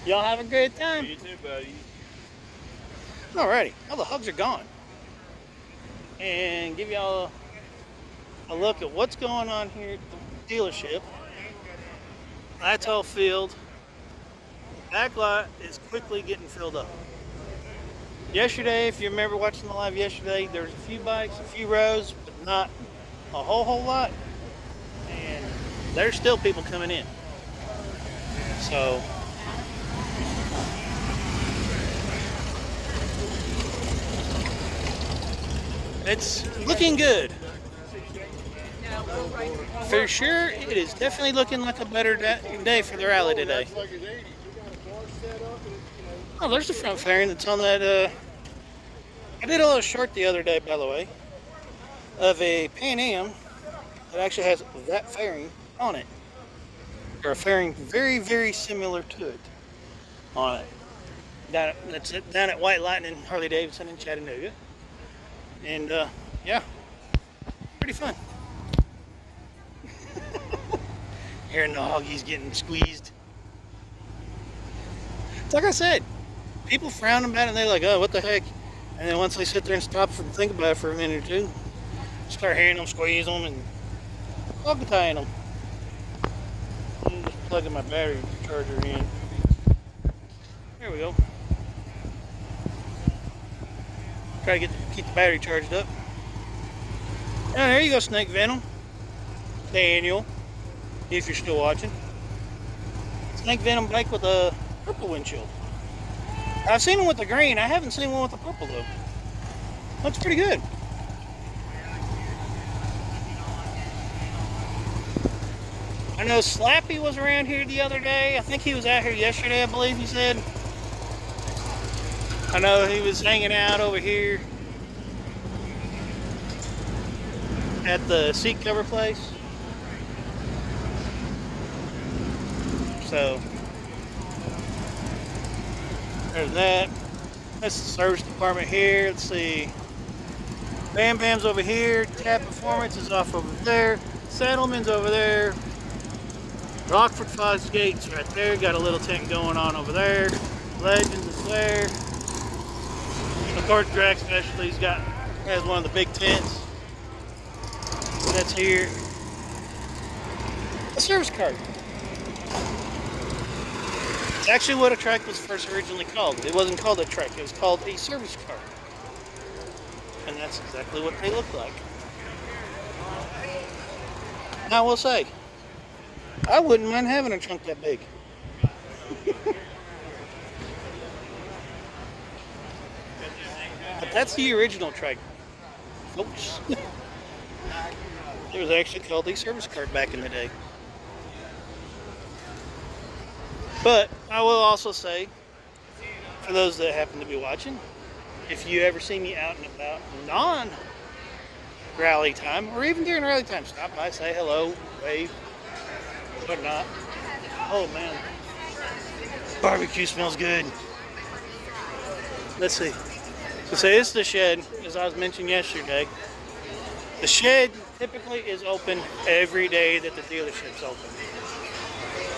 Y'all have a great time. You too, buddy. Alrighty, well the hugs are gone. And give y'all a look at what's going on here at the dealership. That's all filled. The back lot is quickly getting filled up. Yesterday, if you remember watching the live yesterday, there was a few bikes, a few rows, but not a whole lot. And there's still people coming in. So it's looking good. For sure, it is definitely looking like a better day for the rally today. Oh, there's the front fairing that's on that. I did a little short the other day, by the way, of a Pan Am that actually has that fairing on it. Or a fairing very, very similar to it on it. That's it, down at White Lightning Harley Davidson in Chattanooga. And yeah, pretty fun. Hearing the hoggies getting squeezed. It's like I said, people frown about it and they're like, oh, what the heck? And then once they sit there and stop and think about it for a minute or two, start hearing them squeeze them and hog tying them. I'm just plugging my battery charger in. There we go. Try to keep the battery charged up. And there you go, Snake Venom. Daniel, if you're still watching. Snake Venom bike with a purple windshield. I've seen one with the green. I haven't seen one with the purple though. Looks pretty good. I know Slappy was around here the other day. I think he was out here yesterday, I believe he said. I know he was hanging out over here at the seat cover place. So there's that. That's the service department here. Let's see. Bam Bam's over here. Tab Performance is off over there. Saddleman's over there. Rockford Fox Gates right there. Got a little tent going on over there. Legends is there. Of course, Drag Specialties has one of the big tents. That's here. A service cart. It's actually what a truck was first originally called. It wasn't called a truck, it was called a service cart. And that's exactly what they look like. Now I will say, I wouldn't mind having a trunk that big. But that's the original truck, folks. It was actually called a service cart back in the day. But I will also say, for those that happen to be watching, if you ever see me out and about non-rally time, or even during rally time, stop by, say hello, wave, whatnot. Oh man, barbecue smells good. Let's see. So this is the shed, as I was mentioning yesterday. The shed typically is open every day that the dealership's open.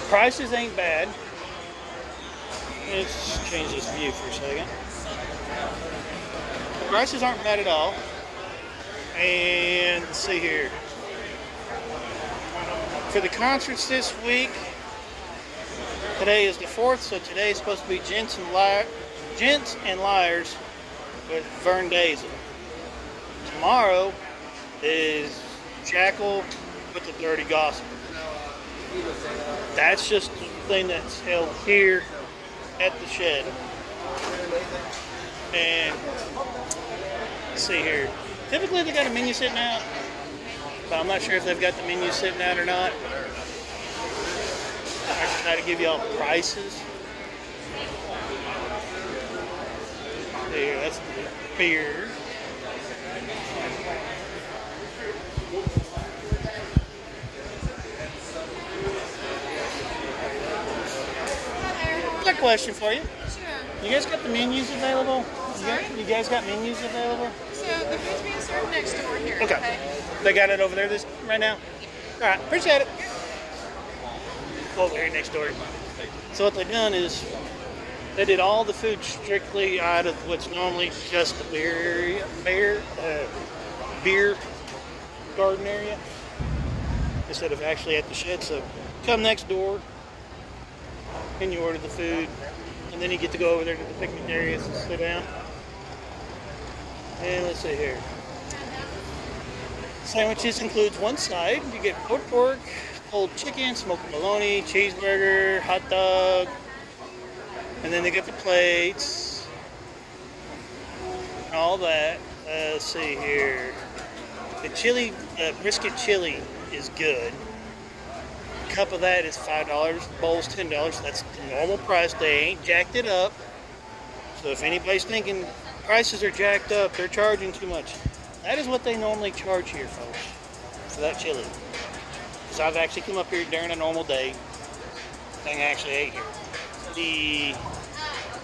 Prices ain't bad. Let's change this view for a second. The prices aren't bad at all. And let's see here. For the concerts this week, today is the 4th, so today is supposed to be Gents and Liars with Vern Daisel. Tomorrow is Jackal with the Dirty Gospel. That's just the thing that's held here at the shed. And let's see here. Typically they got a menu sitting out, but I'm not sure if they've got the menu sitting out or not. I can try to give y'all prices. There, that's the beer. Got a question for you. Sure. You guys got the menus available? Sorry? You guys got menus available? So the food's being served next door here. Okay. They got it over there right now? All right, appreciate it. Over here next door. So what they've done is they did all the food strictly out of what's normally just the beer garden area instead of actually at the shed. So come next door and you order the food, and then you get to go over there to the picnic areas and sit down. And let's see here. Sandwiches includes one side. You get pulled pork, pulled chicken, smoked bologna, cheeseburger, hot dog, and then they get the plates and all that. Let's see here. The chili, brisket chili is good. A cup of that is $5. The bowl's $10. That's the normal price. They ain't jacked it up. So if anybody's thinking prices are jacked up, they're charging too much, that is what they normally charge here, folks, for that chili. Because I've actually come up here during a normal day and actually ate here. The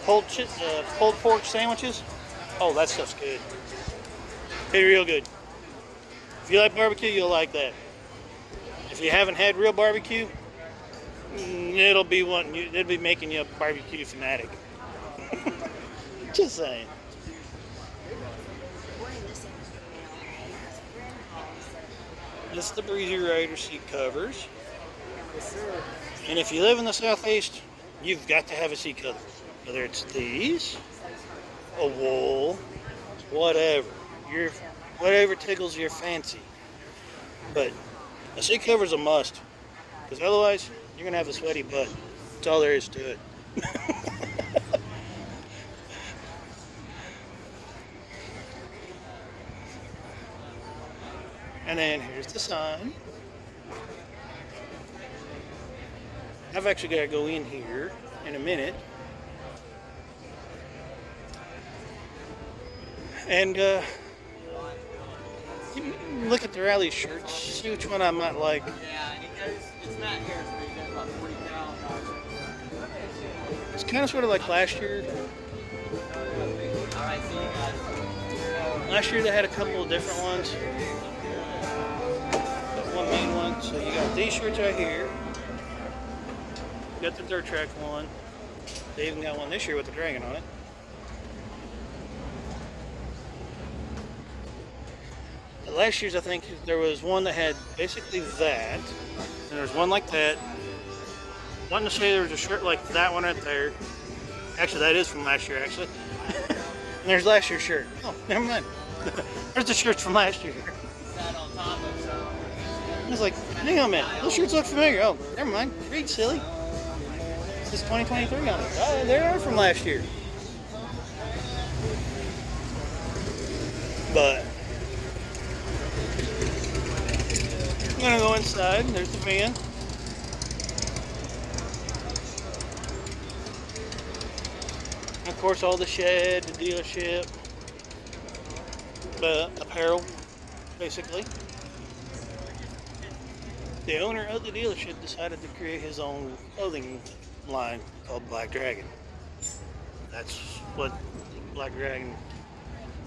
pulled pork sandwiches, oh, that stuff's good. It's real good. If you like barbecue, you'll like that. If you haven't had real barbecue, it'll be making you a barbecue fanatic. Just saying. This is the Breezy Rider seat covers. And if you live in the Southeast, you've got to have a seat cover. Whether it's these, a wool, whatever. Whatever tickles your fancy. But a seat cover is a must. Because otherwise, you're going to have a sweaty butt. That's all there is to it. And then here's the sign. I've actually got to go in here in a minute. And look at the rally shirts, see which one I might like. Yeah, and it's not here, so he does about 40 pounds. It's kind of sort of like last year. Alright, see you guys. Last year they had a couple of different ones. One main one. So you got these shirts right here. You got the dirt track one. They even got one this year with the dragon on it. Last year's, I think there was one that had basically that, and there's one like that. Wanting to say there was a shirt like that one right there. Actually, that is from last year, actually. And there's last year's shirt. Oh, never mind. There's the shirts from last year. I was like, hang on a minute, those shirts look familiar. Oh, never mind. Read, silly. This is 2023 on it. Oh, they are from last year. But I'm gonna go inside. There's the van. Of course, all the shed, the dealership, apparel, basically. The owner of the dealership decided to create his own clothing line called Black Dragon. That's what Black Dragon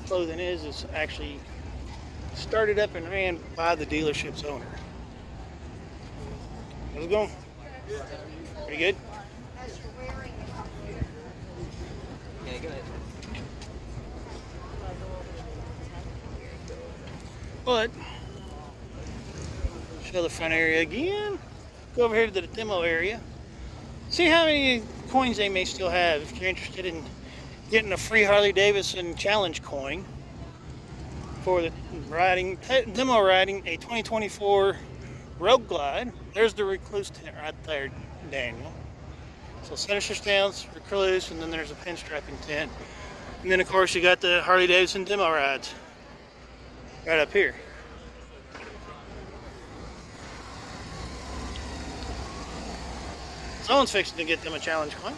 clothing is. It's actually started up and ran by the dealership's owner. How's it going? Pretty good? Yeah, go ahead. But, show the front area again. Go over here to the demo area. See how many coins they may still have if you're interested in getting a free Harley Davidson challenge coin for the demo riding a 2024 Road Glide. There's the Recluse tent right there, Daniel. So Sinister stands, Recluse, and then there's a pinstriping tent. And then of course you got the Harley Davidson demo rides right up here. Someone's fixing to get them a challenge coin.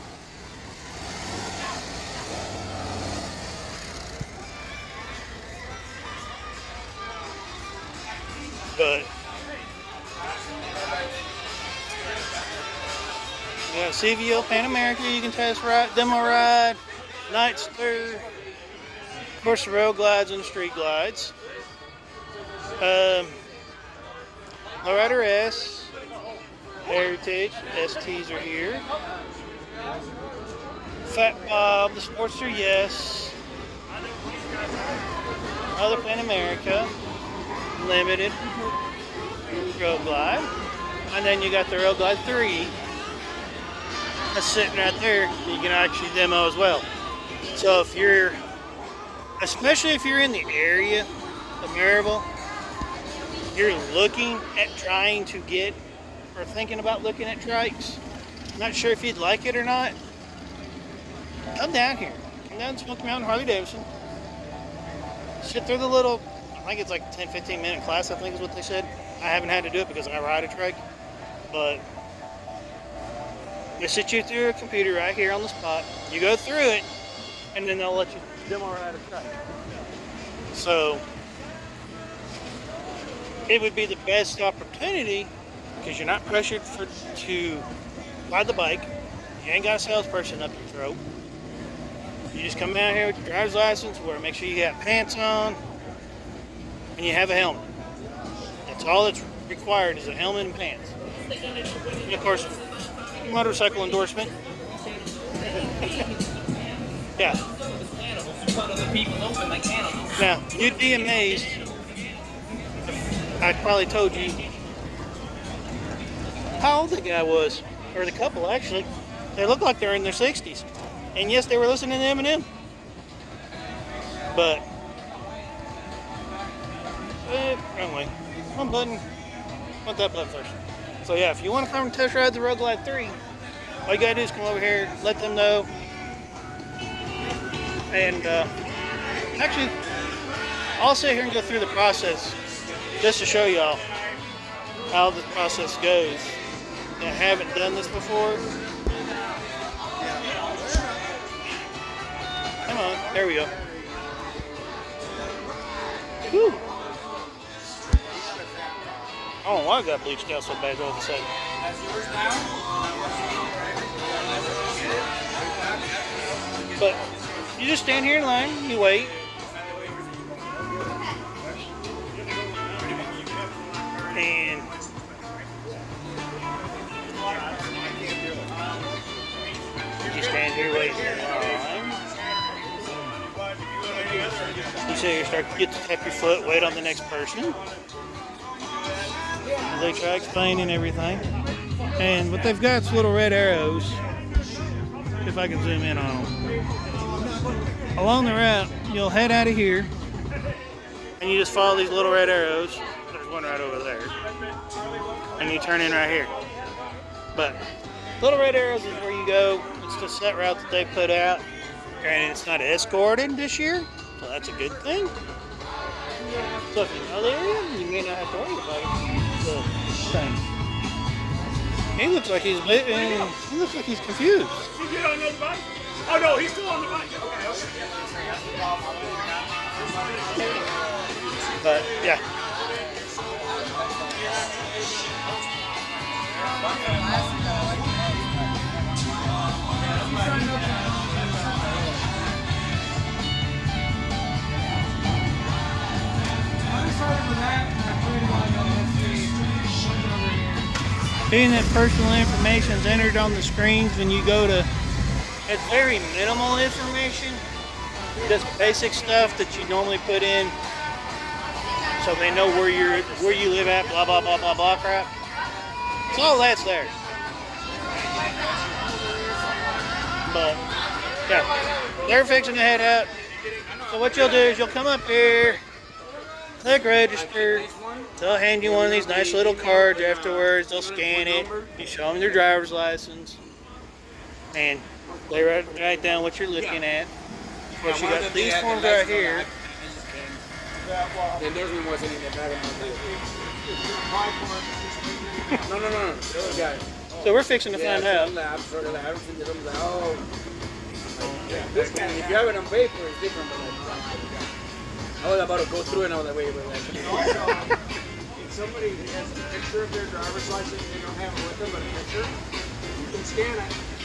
But you got CVO Pan America you can test ride, demo ride, Nightster, of course the road glides and the street glides. Lowrider S, Heritage, STs are here. Fat Bob, the Sportster, yes. Other Pan America, Limited, Road Glide. And then you got the Road Glide 3. That's sitting right there. You can actually demo as well. So if you're, especially if you're in the area of Maryville, you're looking at trying to get, or thinking about looking at trikes, not sure if you'd like it or not, come down here. Come down to Smoky Mountain Harley Davidson. Sit through the little, I think it's like a 10-15 minute class, I think is what they said. I haven't had to do it because I ride a trike, but they sit you through a computer right here on the spot. You go through it, and then they'll let you demo ride a trike. So it would be the best opportunity because you're not pressured to ride the bike. You ain't got a salesperson up your throat. You just come down here with your driver's license, where make sure you got pants on, and you have a helmet. That's all that's required is a helmet and pants. And of course, motorcycle endorsement. Yeah. Now, you'd be amazed if I probably told you how old the guy was, or the couple actually. They look like they're in their 60s. And yes, they were listening to Eminem. But, wrong way. One button. Want that button first. So yeah, if you want to come and test ride the Road Glide 3, all you gotta do is come over here, let them know. And actually, I'll sit here and go through the process just to show y'all how the process goes. I haven't done this before. Come on, there we go. Whew. I don't know why I got bleached out so bad all of a sudden. But you just stand here in line, you wait. And you stand here waiting in line. You say you start to get to tap your foot, wait on the next person. They try explaining everything. And what they've got is little red arrows. If I can zoom in on them. Along the route, you'll head out of here. And you just follow these little red arrows. There's one right over there. And you turn in right here. But little red arrows is where you go. It's the set route that they put out. Granted, it's not escorted this year. So that's a good thing. So if you know the area, you may not have to worry about it. He looks like he's confused. Did you get on the bike? Oh no, he's still on the bike. But yeah. Seeing that personal information is entered on the screens when you go to, it's very minimal information, just basic stuff that you normally put in, so they know where you live at, blah blah blah blah blah crap. So all that's there. But yeah, they're fixing to head out. So what you'll do is you'll come up here, click register. They'll hand you one of these nice little cards afterwards. They'll scan it. You show them their driver's license, and they write down what you're looking at. Of course, you got these forms right here. No. So we're fixing to find out. This kind, if you have it on paper, it's different. I was about to go through it and I was like, wait. If somebody has a picture of their driver's license, they don't have it with them, but a picture, you can scan it.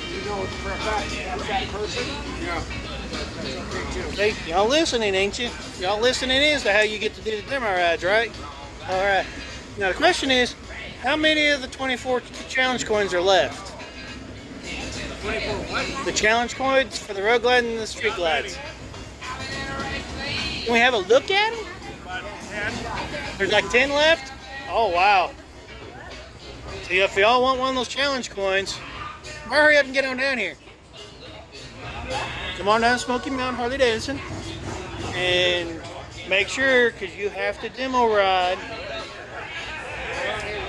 You know for a fact it's that person. Yeah. Hey, y'all listening, ain't you? Y'all listening as to how you get to do the demo rides, right? All right. Now the question is, how many of the 24 challenge coins are left? 24 what? The challenge coins for the road glide and the street glides. Can we have a look at them? There's like 10 left? Oh, wow. So if y'all want one of those challenge coins, hurry up and get on down here. Come on down to Smoky Mountain Harley Davidson and make sure, because you have to demo ride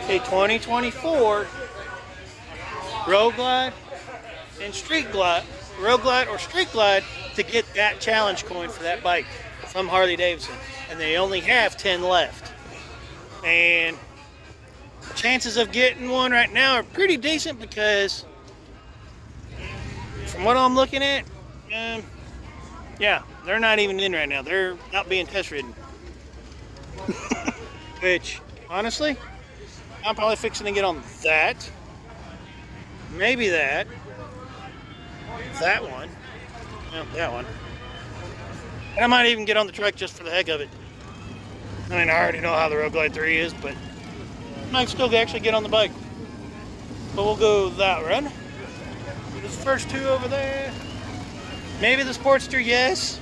a 2024 road glide and street glide, road glide or street glide to get that challenge coin for that bike from Harley Davidson. And they only have 10 left. And the chances of getting one right now are pretty decent because from what I'm looking at, yeah, they're not even in right now. They're not being test ridden. Which, honestly, I'm probably fixing to get on that. Maybe that. That one. Yeah, that one. And I might even get on the truck just for the heck of it. I mean, I already know how the Road Glide 3 is, but I might still actually get on the bike. But we'll go that run. There's the first two over there. Maybe the Sportster, yes.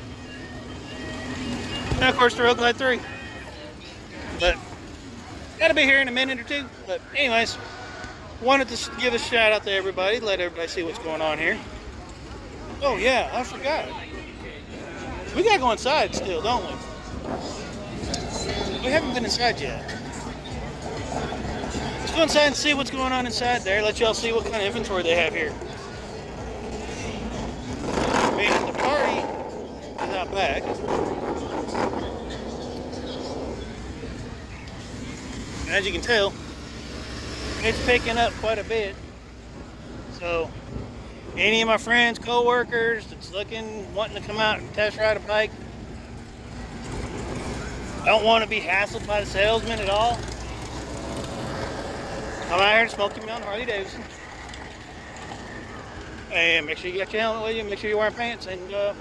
And of course the Road Glide 3. But that'll be here in a minute or two. But anyways, wanted to give a shout out to everybody, let everybody see what's going on here. Oh yeah, I forgot. We gotta go inside still, don't we? We haven't been inside yet. Let's go inside and see what's going on inside there. Let y'all see what kind of inventory they have here. I mean, the party is out back. As you can tell, it's picking up quite a bit. So, any of my friends, co-workers that's wanting to come out and test ride a bike, don't want to be hassled by the salesman at all, come out here to Smoky Mountain Harley Davidson. And make sure you got your helmet with you, make sure you're wearing pants, and come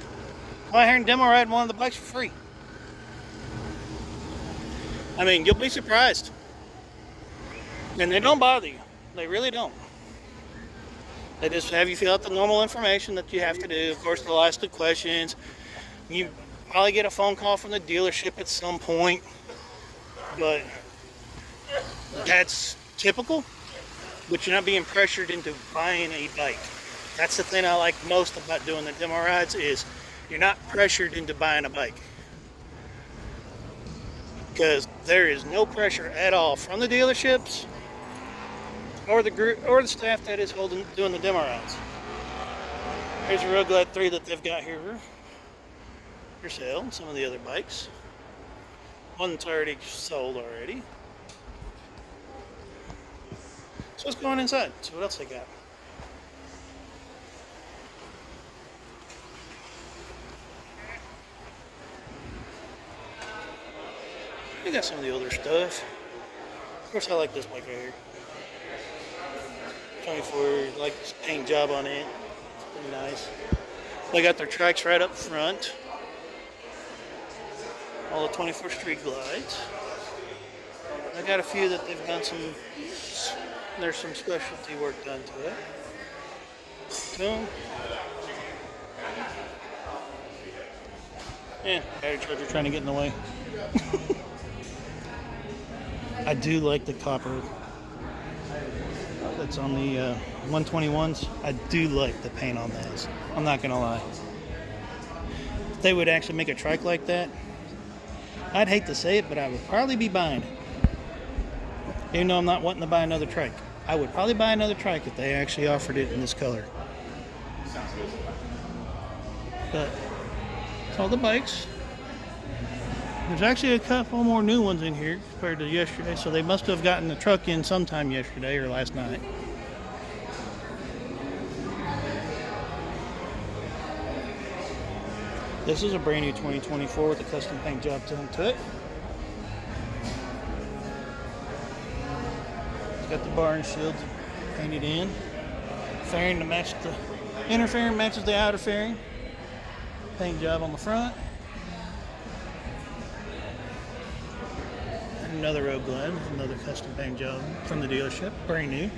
out here and demo ride one of the bikes for free. I mean, you'll be surprised. And they don't bother you. They really don't. They just have you fill out the normal information that you have to do. Of course, they'll ask the questions. You probably get a phone call from the dealership at some point. But that's typical. But you're not being pressured into buying a bike. That's the thing I like most about doing the demo rides is you're not pressured into buying a bike. Because there is no pressure at all from the dealerships or the group or the staff that is doing the demo rides. Here's a Road Glide 3 that they've got here for sale, and some of the other bikes. One that's already sold already. So let's go on inside, see what else they got. They got some of the older stuff. Of course, I like this bike right here. 24, like this paint job on it. It's pretty nice. They got their tracks right up front. All the 24 street glides. I got a few that they've done some There's some specialty work done to it. Boom. Yeah, battery charger trying to get in the way. I do like the copper that's on the 121s. I do like the paint on those. I'm not gonna lie. If they would actually make a trike like that, I'd hate to say it, but I would probably be buying it. Even though I'm not wanting to buy another trike. I would probably buy another trike if they actually offered it in this color. But it's all the bikes. There's actually a couple more new ones in here compared to yesterday, so they must have gotten the truck in sometime yesterday or last night. This is a brand new 2024 with a custom paint job done to it. It's got the bar and shields painted in. Fairing to match the inner fairing matches the outer fairing. Paint job on the front. Another road glide, another custom paint job from the dealership, brand new.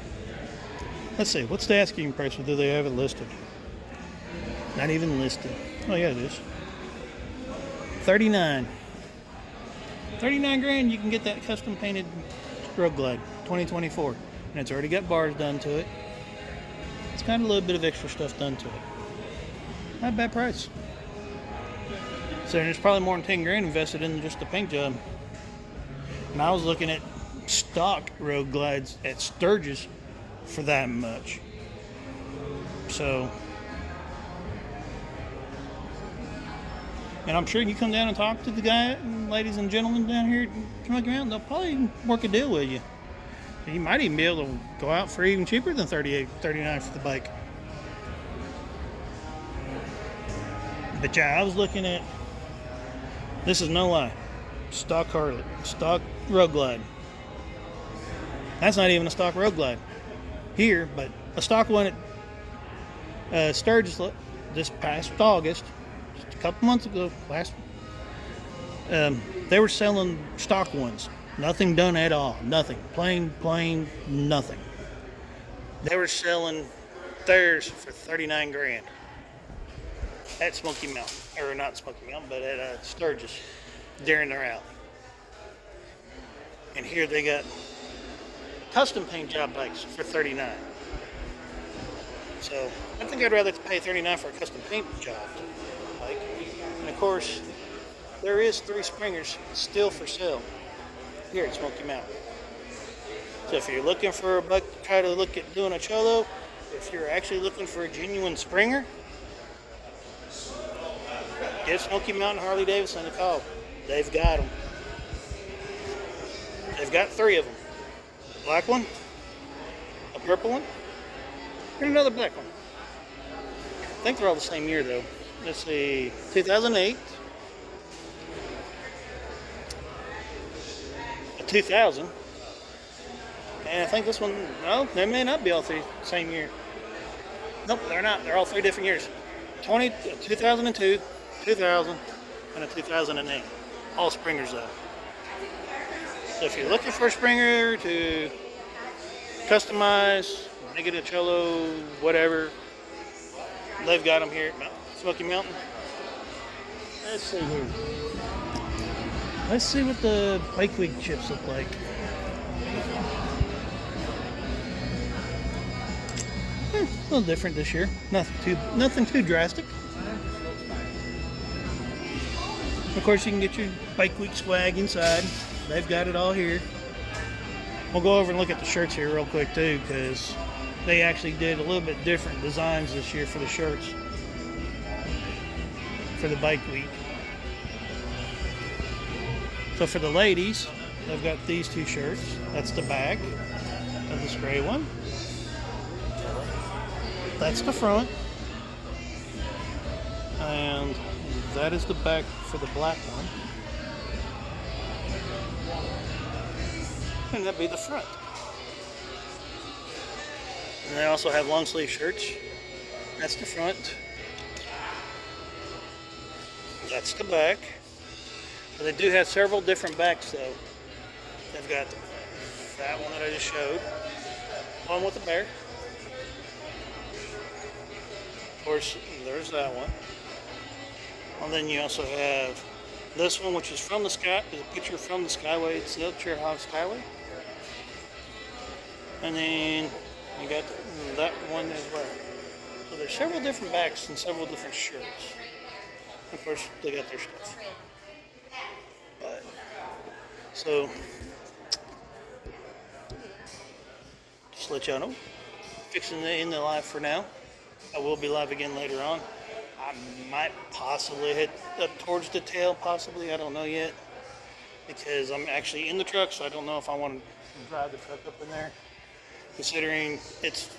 Let's see, what's the asking price, or do they have it listed? Not even listed. Oh yeah, it is. 39 grand, you can get that custom painted road glide 2024, and it's already got bars done to it. It's got a little bit of extra stuff done to it. Not a bad price. So there's probably more than 10 grand invested in just the paint job. And I was looking at stock road glides at Sturgis for that much. So, and I'm sure you come down and talk to the guy, ladies and gentlemen down here at Smoky Mountain, they'll probably work a deal with you. You might even be able to go out for even cheaper than $38-$39 for the bike. But yeah, I was looking at, this is no lie, stock Harley, stock road glide. That's not even a stock road glide here, but a stock one at Sturgis this past August, just a couple months ago, they were selling stock ones. Nothing done at all. Nothing. Plain, nothing. They were selling theirs for 39 grand at Smoky Mountain, or not Smoky Mountain, but at Sturgis during their rally. And here they got custom paint job bikes for 39. So I think I'd rather pay 39 for a custom paint job bike. And of course, there is 3 springers still for sale here at Smoky Mountain. So if you're looking for a bike to try to look at doing a cholo, if you're actually looking for a genuine springer, give Smoky Mountain Harley Davidson a call. They've got them. They've got 3 of them. A black one, a purple one, and another black one. I think they're all the same year though. Let's see, 2008, a 2000, and I think this one, no, they may not be all 3 same year. Nope, they're not. They're all 3 different years. 2002, 2000, and a 2008. All springers though. So if you're looking for a springer to customize, make it a cholo, whatever, they've got them here at Smoky Mountain. Let's see here. Let's see what the Bike Week chips look like. A little different this year. Nothing too drastic. Of course, you can get your Bike Week swag inside. They've got it all here. We'll go over and look at the shirts here real quick too, because they actually did a little bit different designs this year for the shirts for the Bike Week. So for the ladies, they've got these 2 shirts. That's the back of this gray one. That's the front. And that is the back for the black one. And that'd be the front. And they also have long sleeve shirts. That's the front. That's the back. But they do have several different backs though. They've got that one that I just showed. one with the bear. Of course, there's that one. And then you also have this one, which is from the sky. Is a picture from the Skyway itself, Cherhoff Skyway. And then you got that one as well. So there's several different backs and several different shirts. Of course, they got their stuff. But, so, just to let y'all know, fixing to end the live for now. I will be live again later on. I might possibly head up towards the tail, possibly. I don't know yet. Because I'm actually in the truck, so I don't know if I want to drive the truck up in there. Considering it's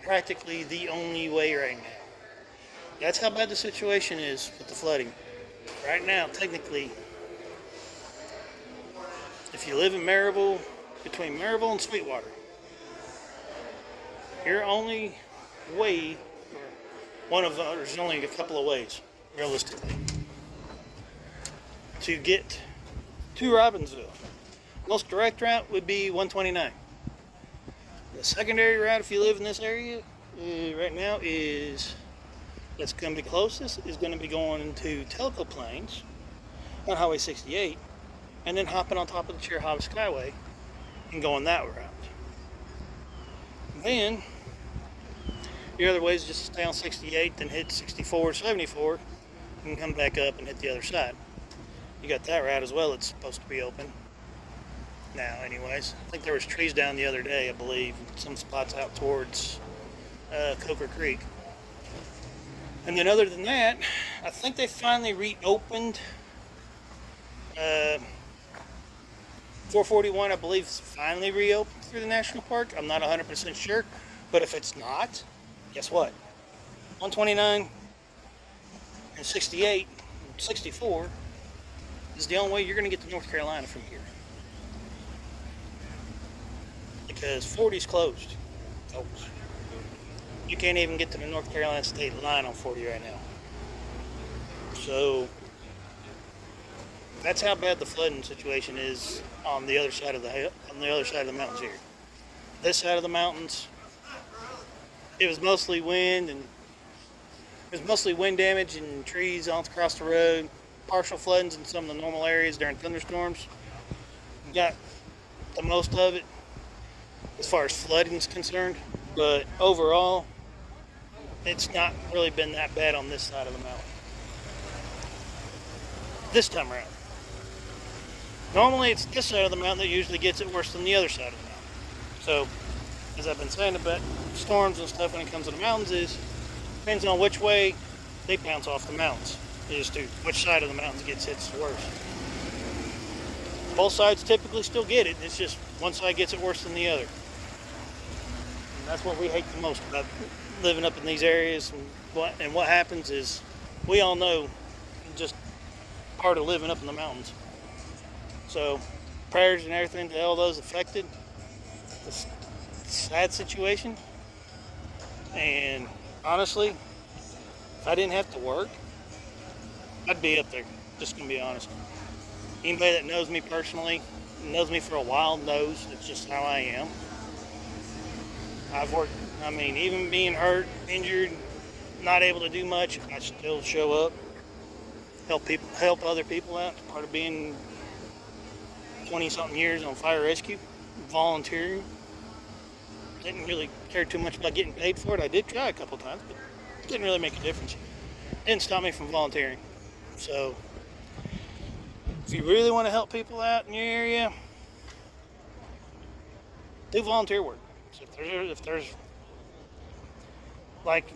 practically the only way right now. That's how bad the situation is with the flooding. Right now, technically, if you live in Maryville, between Maryville and Sweetwater, your only way, there's only a couple of ways, realistically, to get to Robbinsville. Most direct route would be 129. The secondary route, if you live in this area, right now that's going to be closest, is going to be going into Telco Plains on Highway 68, and then hopping on top of the Cherhoff Skyway and going that route. Then, the other way is just to stay on 68, then hit 64, 74, and come back up and hit the other side. You got that route as well. It's supposed to be open now, anyways. I think there was trees down the other day, I believe, some spots out towards Coker Creek. And then other than that, I think they finally reopened 441, I believe, is finally reopened through the national park. I'm not 100% sure, but if it's not, guess what? 129 and 68, 64 is the only way you're going to get to North Carolina from here. Because 40's closed, folks. You can't even get to the North Carolina state line on 40 right now. So that's how bad the flooding situation is on the other side of the mountains here. This side of the mountains, it was mostly wind damage and trees all across the road, partial floodings in some of the normal areas during thunderstorms. You got the most of it as far as flooding is concerned, but overall, it's not really been that bad on this side of the mountain. This time around. Normally it's this side of the mountain that usually gets it worse than the other side of the mountain. So, as I've been saying about storms and stuff when it comes to the mountains depends on which way they bounce off the mountains. As to which side of the mountains gets hit worse. Both sides typically still get it, it's just one side gets it worse than the other. And that's what we hate the most about living up in these areas, and what happens is, we all know, just part of living up in the mountains. So, prayers and everything to all those affected. It's a sad situation, and honestly, if I didn't have to work, I'd be up there, just gonna be honest. Anybody that knows me personally, knows me for a while, knows it's just how I am. I've worked, even being hurt, injured, not able to do much, I still show up, help other people out. Part of being 20-something years on fire rescue, volunteering. Didn't really care too much about getting paid for it. I did try a couple times, but it didn't really make a difference. Didn't stop me from volunteering. So, if you really want to help people out in your area, do volunteer work. So if there's like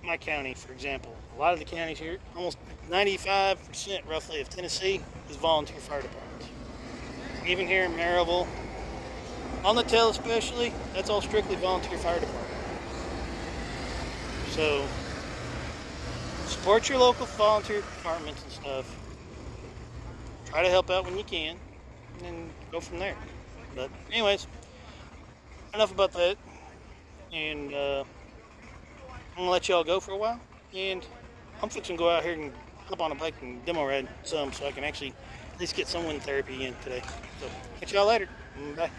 my county, for example, a lot of the counties here, almost 95% roughly of Tennessee is volunteer fire departments. Even here in Maryville, on the tail especially, that's all strictly volunteer fire department. So, support your local volunteer departments and stuff. Try to help out when you can, and then go from there. But anyways, enough about that. And I'm gonna let y'all go for a while. And I'm fixing to go out here and hop on a bike and demo ride some, so I can actually at least get some wind therapy in today. So catch y'all later. Bye.